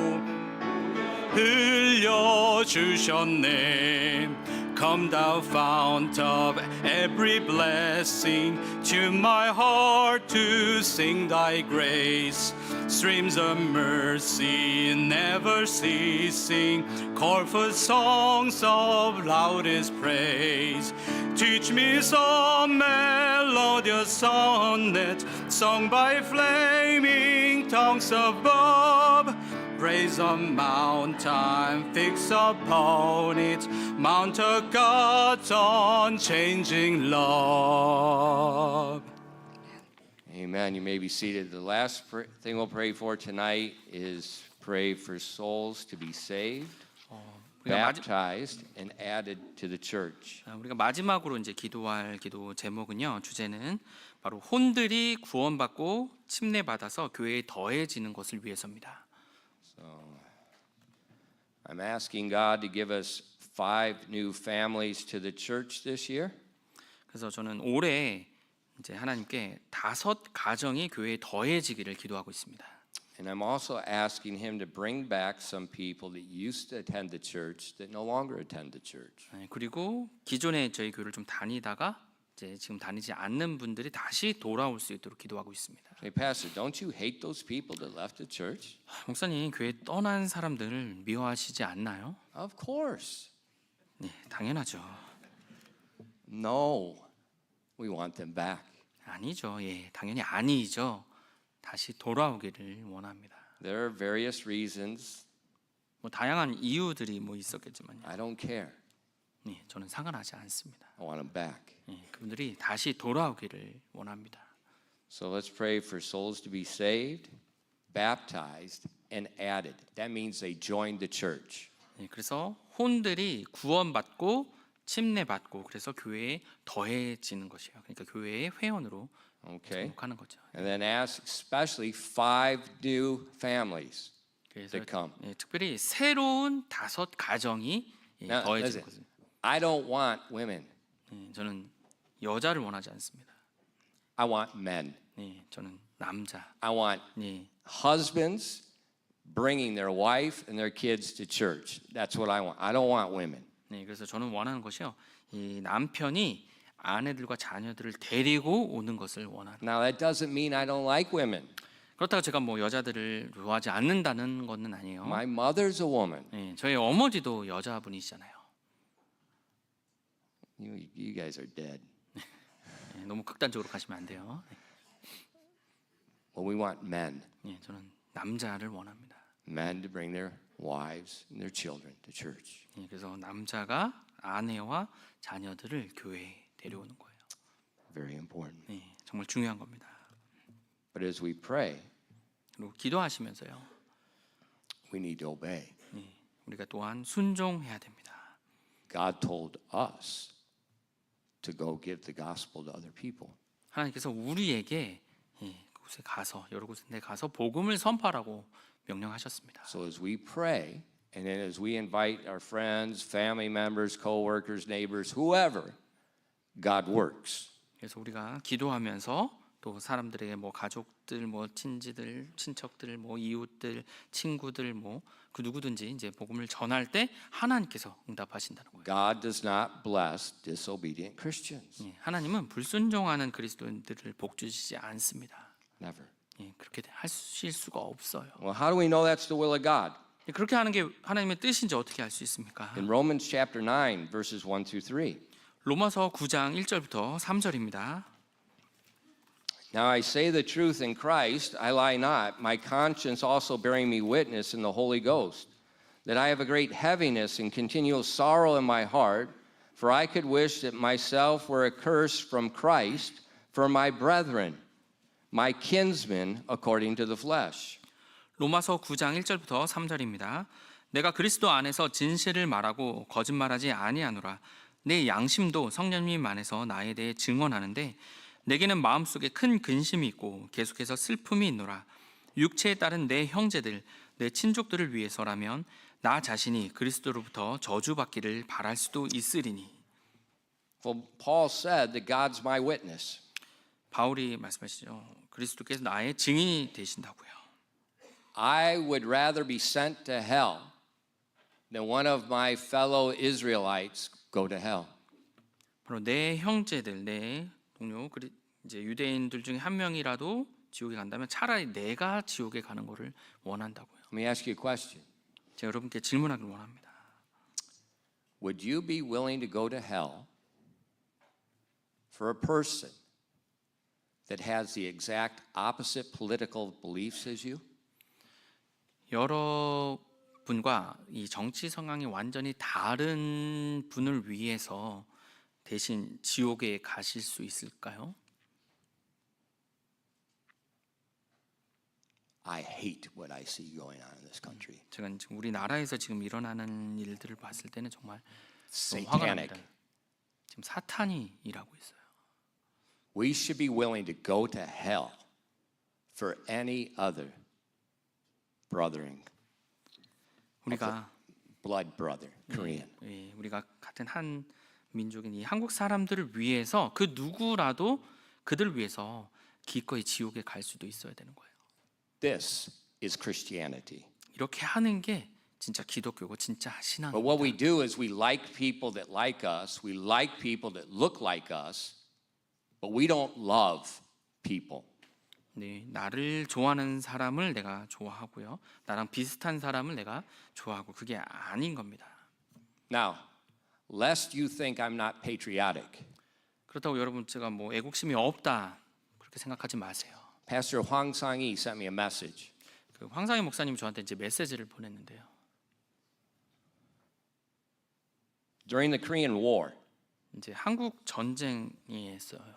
[SPEAKER 3] 흘려주셨네. Come thou fount of every blessing, to my heart to sing thy grace. Streams of mercy never ceasing, call for songs of loudest praise. Teach me some melodious sonnet, sung by flaming tongues above. Praise a mountain, fix upon it, Mount of God's unchanging love.
[SPEAKER 2] Amen. You may be seated. The last thing we'll pray for tonight is pray for souls to be saved, baptized, and added to the church.
[SPEAKER 1] 우리가 마지막으로 이제 기도할 기도 제목은요. 주제는 바로 혼들이 구원받고 침례받아서 교회에 더해지는 것을 위해서입니다.
[SPEAKER 2] I'm asking God to give us 5 new families to the church this year.
[SPEAKER 1] 그래서 저는 올해 이제 하나님께 5 가정이 교회에 더해지기를 기도하고 있습니다.
[SPEAKER 2] And I'm also asking him to bring back some people that used to attend the church that no longer attend the church.
[SPEAKER 1] 그리고 기존에 저희 교회를 좀 다니다가 이제 지금 다니지 않는 분들이 다시 돌아올 수 있도록 기도하고 있습니다.
[SPEAKER 2] Hey, Pastor, don't you hate those people that left the church?
[SPEAKER 1] 목사님, 교회 떠난 사람들을 미워하시지 않나요?
[SPEAKER 2] Of course.
[SPEAKER 1] 네, 당연하죠.
[SPEAKER 2] No, we want them back.
[SPEAKER 1] 아니죠. 예, 당연히 아니죠. 다시 돌아오기를 원합니다.
[SPEAKER 2] There are various reasons.
[SPEAKER 1] 뭐 다양한 이유들이 뭐 있었겠지만요.
[SPEAKER 2] I don't care.
[SPEAKER 1] 네, 저는 상관하지 않습니다.
[SPEAKER 2] I want them back.
[SPEAKER 1] 예, 그분들이 다시 돌아오기를 원합니다.
[SPEAKER 2] So let's pray for souls to be saved, baptized, and added. That means they joined the church.
[SPEAKER 1] 예, 그래서 혼들이 구원받고 침례받고 그래서 교회에 더해지는 것이에요. 그러니까 교회의 회원으로
[SPEAKER 2] Okay.
[SPEAKER 1] 등록하는 거죠.
[SPEAKER 2] And then ask especially 5 new families
[SPEAKER 1] 그래서
[SPEAKER 2] to come.
[SPEAKER 1] 예, 특별히 새로운 5 가정이 예,
[SPEAKER 2] Now,
[SPEAKER 1] 더해지는
[SPEAKER 2] listen,
[SPEAKER 1] 것을.
[SPEAKER 2] I don't want women.
[SPEAKER 1] 예, 저는 여자를 원하지 않습니다.
[SPEAKER 2] I want men.
[SPEAKER 1] 예, 저는 남자.
[SPEAKER 2] I want
[SPEAKER 1] 예,
[SPEAKER 2] husbands bringing their wife and their kids to church. That's what I want. I don't want women.
[SPEAKER 1] 네, 그래서 저는 원하는 것이요. 이 남편이 아내들과 자녀들을 데리고 오는 것을 원하는.
[SPEAKER 2] Now that doesn't mean I don't like women.
[SPEAKER 1] 그렇다고 제가 뭐 여자들을 좋아하지 않는다는 것은 아니에요.
[SPEAKER 2] My mother's a woman.
[SPEAKER 1] 예, 저희 어머니도 여자분이시잖아요.
[SPEAKER 2] You guys are dead.
[SPEAKER 1] 예, 너무 극단적으로 가시면 안 돼요.
[SPEAKER 2] Well, we want men.
[SPEAKER 1] 예, 저는 남자를 원합니다.
[SPEAKER 2] Men to bring their wives and their children to church.
[SPEAKER 1] 예, 그래서 남자가 아내와 자녀들을 교회에 데려오는 거예요.
[SPEAKER 2] Very important.
[SPEAKER 1] 예, 정말 중요한 겁니다.
[SPEAKER 2] But as we pray,
[SPEAKER 1] 그리고 기도하시면서요.
[SPEAKER 2] we need to obey.
[SPEAKER 1] 예, 우리가 또한 순종해야 됩니다.
[SPEAKER 2] God told us to go give the gospel to other people.
[SPEAKER 1] 하나님께서 우리에게 그곳에 가서 여러 곳에 가서 복음을 선포하라고 명령하셨습니다.
[SPEAKER 2] So as we pray, and then as we invite our friends, family members, co-workers, neighbors, whoever, God works.
[SPEAKER 1] 그래서 우리가 기도하면서 또 사람들에게 뭐 가족들, 뭐 친지들, 친척들, 뭐 이웃들, 친구들, 뭐 그 누구든지 이제 복음을 전할 때 하나님께서 응답하신다는 거예요.
[SPEAKER 2] God does not bless disobedient Christians.
[SPEAKER 1] 예, 하나님은 불순종하는 그리스도인들을 복 주시지 않습니다.
[SPEAKER 2] Never.
[SPEAKER 1] 예, 그렇게 하실 수가 없어요.
[SPEAKER 2] Well, how do we know that's the will of God?
[SPEAKER 1] 예, 그렇게 하는 게 하나님의 뜻인지 어떻게 알 수 있습니까?
[SPEAKER 2] In Romans chapter 9, verses 1 through 3.
[SPEAKER 1] 로마서 9장 1절부터 3절입니다.
[SPEAKER 2] Now I say the truth in Christ, I lie not, my conscience also bearing me witness in the Holy Ghost, that I have a great heaviness and continual sorrow in my heart, for I could wish that myself were accursed from Christ for my brethren, my kinsmen according to the flesh.
[SPEAKER 1] 로마서 9장 1절부터 3절입니다. 내가 그리스도 안에서 진실을 말하고 거짓말하지 아니하노라. 내 양심도 성령님 안에서 나에 대해 증언하는데 내게는 마음속에 큰 근심이 있고 계속해서 슬픔이 있노라. 육체에 따른 내 형제들, 내 친족들을 위해서라면 나 자신이 그리스도로부터 저주받기를 바랄 수도 있으리니.
[SPEAKER 2] Well, Paul said that God's my witness.
[SPEAKER 1] 바울이 말씀하시죠. 그리스도께서 나의 증인이 되신다고요.
[SPEAKER 2] I would rather be sent to hell than one of my fellow Israelites go to hell.
[SPEAKER 1] 바로 내 형제들, 내 동료, 이제 유대인들 중에 한 명이라도 지옥에 간다면 차라리 내가 지옥에 가는 것을 원한다고요.
[SPEAKER 2] Let me ask you a question.
[SPEAKER 1] 제가 여러분께 질문하길 원합니다.
[SPEAKER 2] Would you be willing to go to hell for a person that has the exact opposite political beliefs as you?
[SPEAKER 1] 여러분과 이 정치 성향이 완전히 다른 분을 위해서 대신 지옥에 가실 수 있을까요?
[SPEAKER 2] I hate what I see going on in this country.
[SPEAKER 1] 제가 지금 우리나라에서 지금 일어나는 일들을 봤을 때는 정말 너무 화가
[SPEAKER 2] Satanic.
[SPEAKER 1] 납니다. 지금 사탄이 일하고 있어요.
[SPEAKER 2] We should be willing to go to hell for any other brothering,
[SPEAKER 1] 우리가
[SPEAKER 2] blood brother, Korean.
[SPEAKER 1] 우리가 같은 한 민족인 이 한국 사람들을 위해서 그 누구라도 그들 위해서 기꺼이 지옥에 갈 수도 있어야 되는 거예요.
[SPEAKER 2] This is Christianity.
[SPEAKER 1] 이렇게 하는 게 진짜 기독교고 진짜
[SPEAKER 2] But
[SPEAKER 1] 신앙입니다.
[SPEAKER 2] what we do is we like people that like us, we like people that look like us, but we don't love people.
[SPEAKER 1] 네, 나를 좋아하는 사람을 내가 좋아하고요. 나랑 비슷한 사람을 내가 좋아하고 그게 아닌 겁니다.
[SPEAKER 2] Now, lest you think I'm not patriotic,
[SPEAKER 1] 그렇다고 여러분 제가 뭐 애국심이 없다 그렇게 생각하지 마세요.
[SPEAKER 2] Pastor Hwang Sang-yi sent me a message.
[SPEAKER 1] 그 황상희 목사님이 저한테 이제 메시지를 보냈는데요.
[SPEAKER 2] During the Korean War,
[SPEAKER 1] 이제 한국 전쟁이 있어요.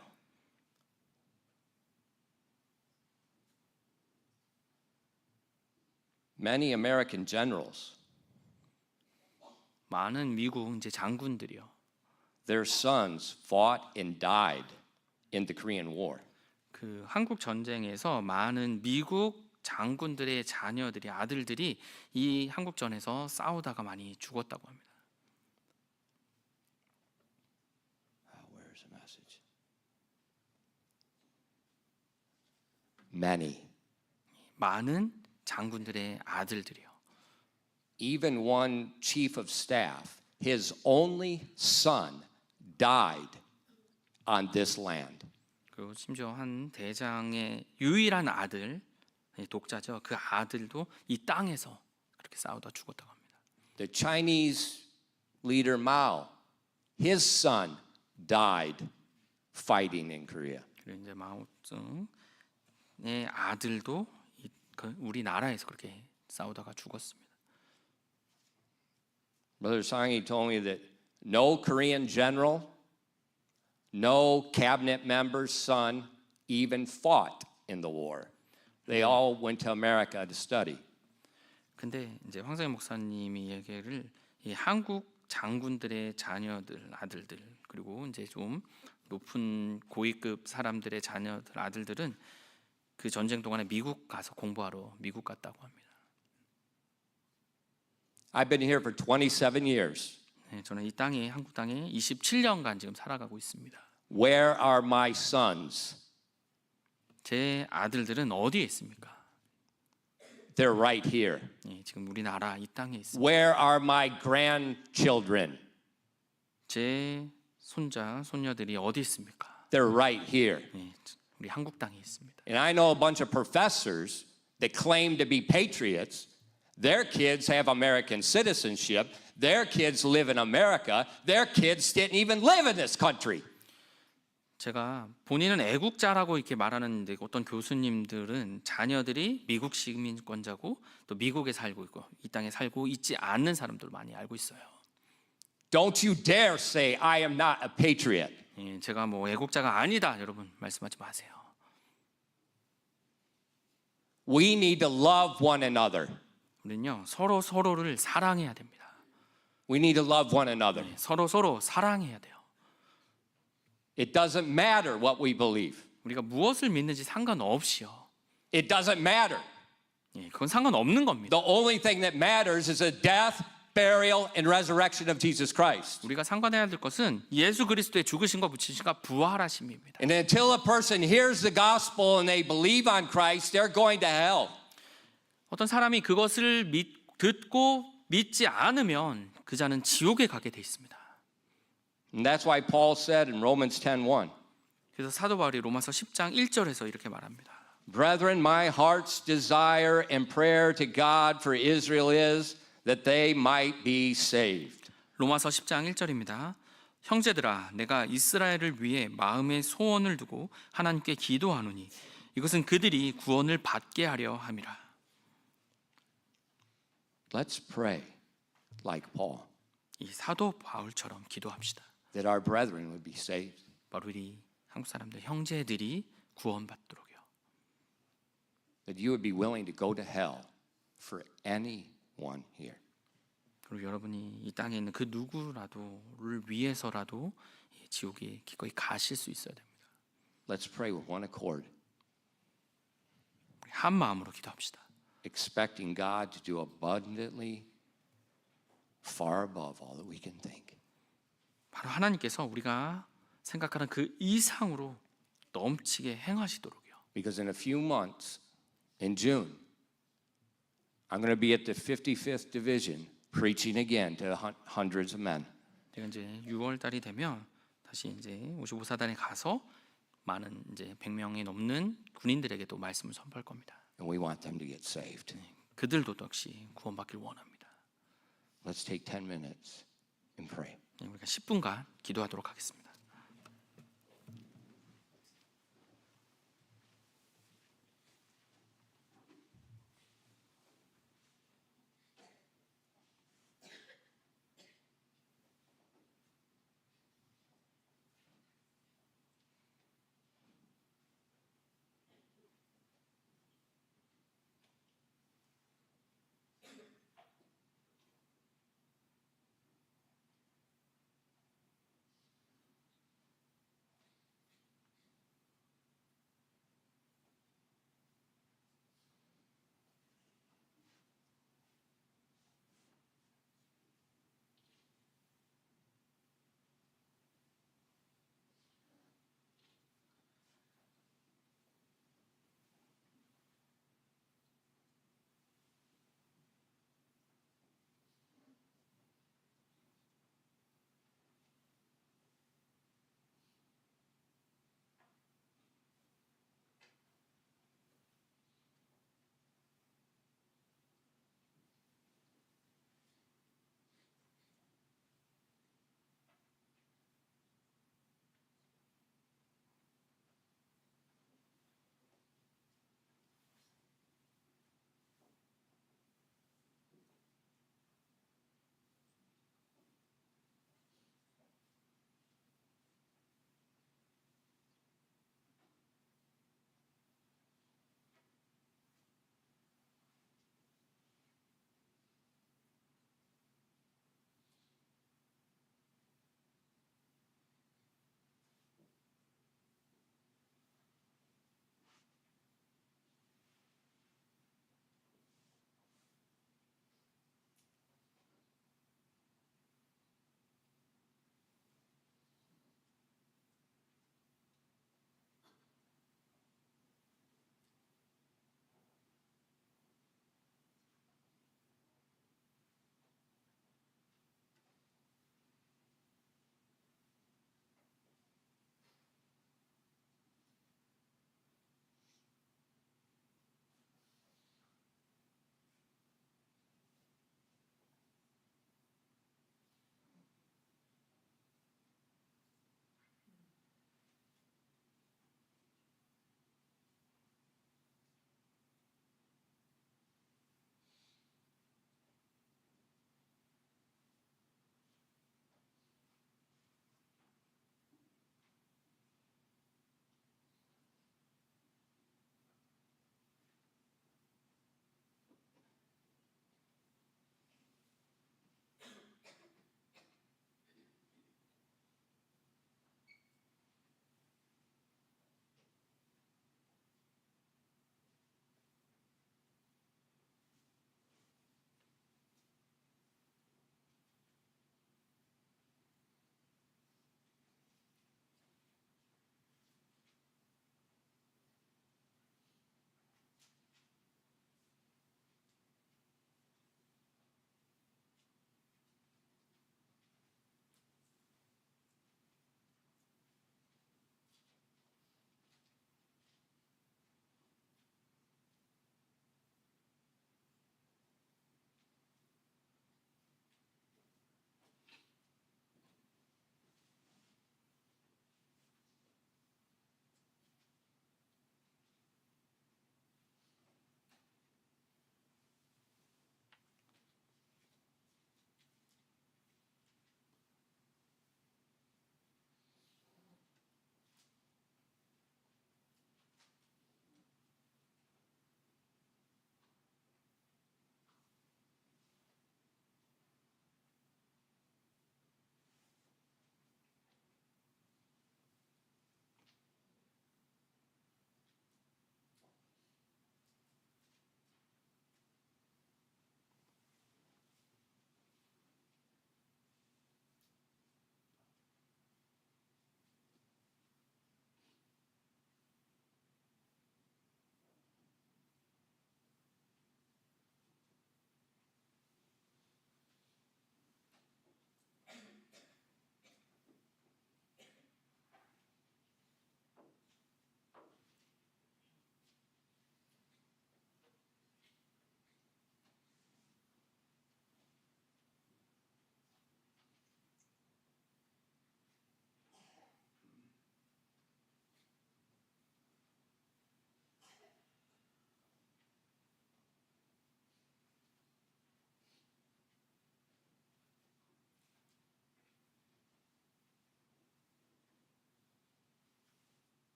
[SPEAKER 2] many American generals,
[SPEAKER 1] 많은 미국 이제 장군들이요.
[SPEAKER 2] their sons fought and died in the Korean War.
[SPEAKER 1] 그 한국 전쟁에서 많은 미국 장군들의 자녀들이 아들들이 이 한국전에서 싸우다가 많이 죽었다고 합니다.
[SPEAKER 2] Where's the message? Many.
[SPEAKER 1] 많은 장군들의 아들들이요.
[SPEAKER 2] Even one chief of staff, his only son died on this land.
[SPEAKER 1] 그리고 심지어 한 대장의 유일한 아들, 독자죠. 그 아들도 이 땅에서 그렇게 싸우다 죽었다고 합니다.
[SPEAKER 2] The Chinese leader Mao, his son died fighting in Korea.
[SPEAKER 1] 그리고 이제 마오쩌둥의 아들도 우리나라에서 그렇게 싸우다가 죽었습니다.
[SPEAKER 2] Brother Sang-yi told me that no Korean general, no cabinet member's son even fought in the war. They all went to America to study.
[SPEAKER 1] 근데 이제 황상희 목사님이 얘기를 이 한국 장군들의 자녀들, 아들들 그리고 이제 좀 높은 고위급 사람들의 자녀들, 아들들은 그 전쟁 동안에 미국 가서 공부하러 미국 갔다고 합니다.
[SPEAKER 2] I've been here for 27 years.
[SPEAKER 1] 네, 저는 이 땅에 한국 땅에 27년간 지금 살아가고 있습니다.
[SPEAKER 2] Where are my sons?
[SPEAKER 1] 제 아들들은 어디에 있습니까?
[SPEAKER 2] They're right here.
[SPEAKER 1] 예, 지금 우리나라 이 땅에 있습니다.
[SPEAKER 2] Where are my grandchildren?
[SPEAKER 1] 제 손자, 손녀들이 어디 있습니까?
[SPEAKER 2] They're right here.
[SPEAKER 1] 예, 우리 한국 땅에 있습니다.
[SPEAKER 2] And I know a bunch of professors that claim to be patriots. Their kids have American citizenship. Their kids live in America. Their kids didn't even live in this country.
[SPEAKER 1] 제가 본인은 애국자라고 이렇게 말하는데 어떤 교수님들은 자녀들이 미국 시민권자고 또 미국에 살고 있고 이 땅에 살고 있지 않는 사람들 많이 알고 있어요.
[SPEAKER 2] Don't you dare say I am not a patriot.
[SPEAKER 1] 예, 제가 뭐 애국자가 아니다, 여러분 말씀하지 마세요.
[SPEAKER 2] We need to love one another.
[SPEAKER 1] 우리는요 서로 서로를 사랑해야 됩니다.
[SPEAKER 2] We need to love one another.
[SPEAKER 1] 서로 서로 사랑해야 돼요.
[SPEAKER 2] It doesn't matter what we believe.
[SPEAKER 1] 우리가 무엇을 믿는지 상관없이요.
[SPEAKER 2] It doesn't matter.
[SPEAKER 1] 예, 그건 상관없는 겁니다.
[SPEAKER 2] The only thing that matters is the death, burial, and resurrection of Jesus Christ.
[SPEAKER 1] 우리가 상관해야 될 것은 예수 그리스도의 죽으심과 부치심과 부활하심입니다.
[SPEAKER 2] And until a person hears the gospel and they believe on Christ, they're going to hell.
[SPEAKER 1] 어떤 사람이 그것을 듣고 믿지 않으면 그 자는 지옥에 가게 돼 있습니다.
[SPEAKER 2] And that's why Paul said in Romans 10:1,
[SPEAKER 1] 그래서 사도 바울이 로마서 10장 1절에서 이렇게 말합니다.
[SPEAKER 2] Brethren, my heart's desire and prayer to God for Israel is that they might be saved.
[SPEAKER 1] 로마서 10장 1절입니다. 형제들아, 내가 이스라엘을 위해 마음의 소원을 두고 하나님께 기도하노니 이것은 그들이 구원을 받게 하려 함이라.
[SPEAKER 2] Let's pray like Paul,
[SPEAKER 1] 이 사도 바울처럼 기도합시다.
[SPEAKER 2] that our brethren would be saved.
[SPEAKER 1] 바로 우리 한국 사람들 형제들이 구원받도록요.
[SPEAKER 2] That you would be willing to go to hell for anyone here.
[SPEAKER 1] 그리고 여러분이 이 땅에 있는 그 누구라도를 위해서라도 지옥에 기꺼이 가실 수 있어야 됩니다.
[SPEAKER 2] Let's pray with one accord,
[SPEAKER 1] 우리 한 마음으로 기도합시다.
[SPEAKER 2] expecting God to do abundantly far above all that we can think.
[SPEAKER 1] 바로 하나님께서 우리가 생각하는 그 이상으로 넘치게 행하시도록요.
[SPEAKER 2] Because in a few months, in June, I'm going to be at the 55th Division preaching again to hundreds of men.
[SPEAKER 1] 제가 이제 6월 달이 되면 다시 이제 55사단에 가서 많은 이제 100명이 넘는 군인들에게도 말씀을 선포할 겁니다.
[SPEAKER 2] And we want them to get saved.
[SPEAKER 1] 그들도 역시 구원받길 원합니다.
[SPEAKER 2] Let's take 10 minutes and pray.
[SPEAKER 1] 우리가 10분간 기도하도록 하겠습니다.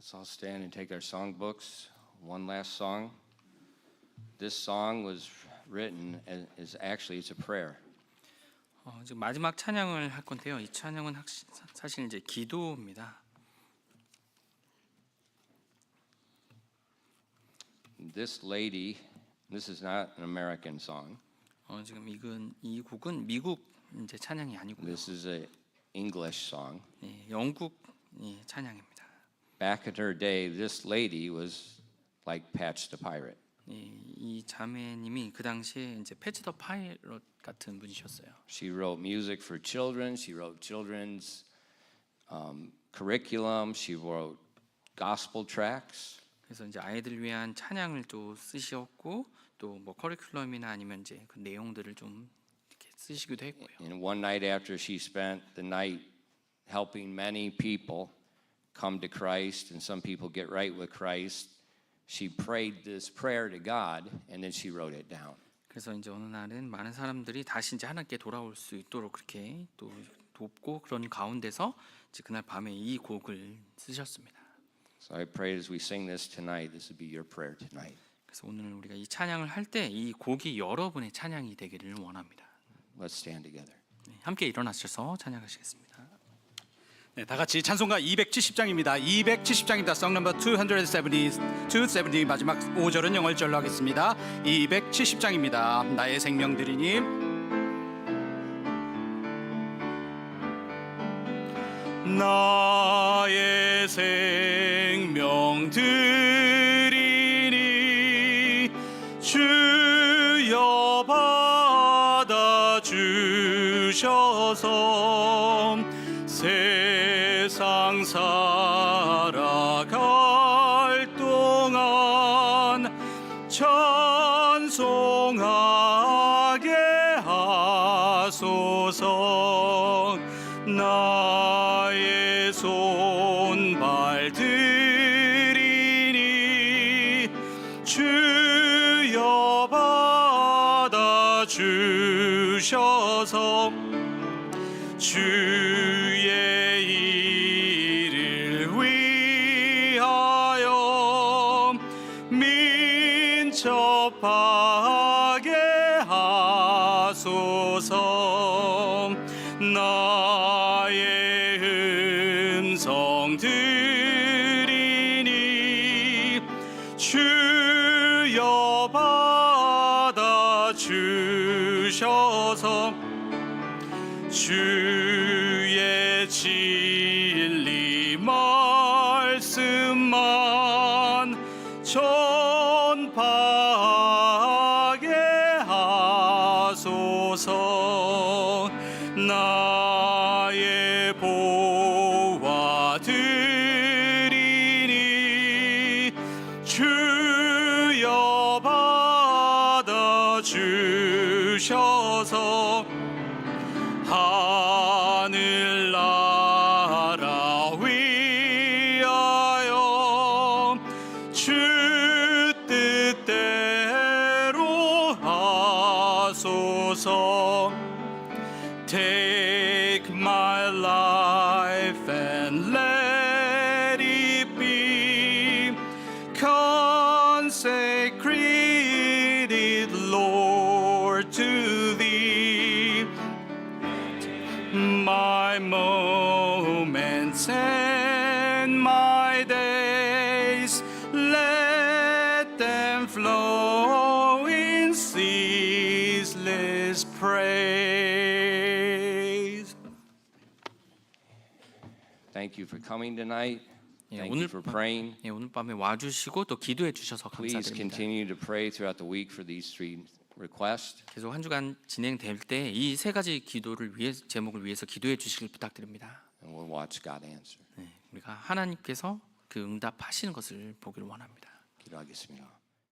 [SPEAKER 2] Let's all stand and take our songbooks. One last song. This song was written as actually it's a prayer.
[SPEAKER 1] 지금 마지막 찬양을 할 건데요. 이 찬양은 사실 이제 기도입니다.
[SPEAKER 2] This lady, this is not an American song.
[SPEAKER 1] 지금 이 곡은 미국 이제 찬양이 아니고요.
[SPEAKER 2] This is a English song.
[SPEAKER 1] 영국 찬양입니다.
[SPEAKER 2] Back in her day, this lady was like Patch the Pirate.
[SPEAKER 1] 이 자매님이 그 당시에 이제 패치 더 파이럿 같은 분이셨어요.
[SPEAKER 2] She wrote music for children. She wrote children's curriculum. She wrote gospel tracts.
[SPEAKER 1] 그래서 이제 아이들 위한 찬양을 또 쓰셨고 또 뭐 커리큘럼이나 아니면 이제 그 내용들을 좀 이렇게 쓰시기도 했고요.
[SPEAKER 2] And one night after she spent the night helping many people come to Christ and some people get right with Christ, she prayed this prayer to God and then she wrote it down.
[SPEAKER 1] 그래서 이제 어느 날은 많은 사람들이 다시 이제 하나님께 돌아올 수 있도록 그렇게 또 돕고 그런 가운데서 이제 그날 밤에 이 곡을 쓰셨습니다.
[SPEAKER 2] So I pray as we sing this tonight, this will be your prayer tonight.
[SPEAKER 1] 그래서 오늘 우리가 이 찬양을 할 때 이 곡이 여러분의 찬양이 되기를 원합니다.
[SPEAKER 2] Let's stand together.
[SPEAKER 1] 함께 일어나셔서 찬양하시겠습니다.
[SPEAKER 3] 네, 다 같이 찬송가 270장입니다. 270장입니다. Song number 270 마지막 5절은 영어절로 하겠습니다. 270장입니다. 나의 생명 드리니 나의 생명 드리니 주여 받아 주셔서 세상 살아갈 동안 찬송하게 하소서. 나의 손발 드리니 주여 받아 주셔서 주의 일을 위하여 민첩하게 하소서. 나의 음성 드리니 주여 받아 주셔서 주의 진리 말씀만 전파하게 하소서. 나의 보화 드리니 주여 받아 주셔서 하늘나라 위하여 주 뜻대로 하소서. Take my life and let it be consecrated, Lord, to Thee. My moments and my days, let them flow in ceaseless praise.
[SPEAKER 2] Thank you for coming tonight.
[SPEAKER 1] 예,
[SPEAKER 2] Thank you for praying.
[SPEAKER 1] 오늘 밤에 와주시고 또 기도해 주셔서
[SPEAKER 2] Please
[SPEAKER 1] 감사드립니다.
[SPEAKER 2] continue to pray throughout the week for these three requests.
[SPEAKER 1] 계속 한 주간 진행될 때 이 세 가지 기도를 위해 제목을 위해서 기도해 주시길 부탁드립니다.
[SPEAKER 2] And we'll watch God answer.
[SPEAKER 1] 우리가 하나님께서 그 응답하시는 것을 보기를 원합니다.
[SPEAKER 2] 기도하겠습니다.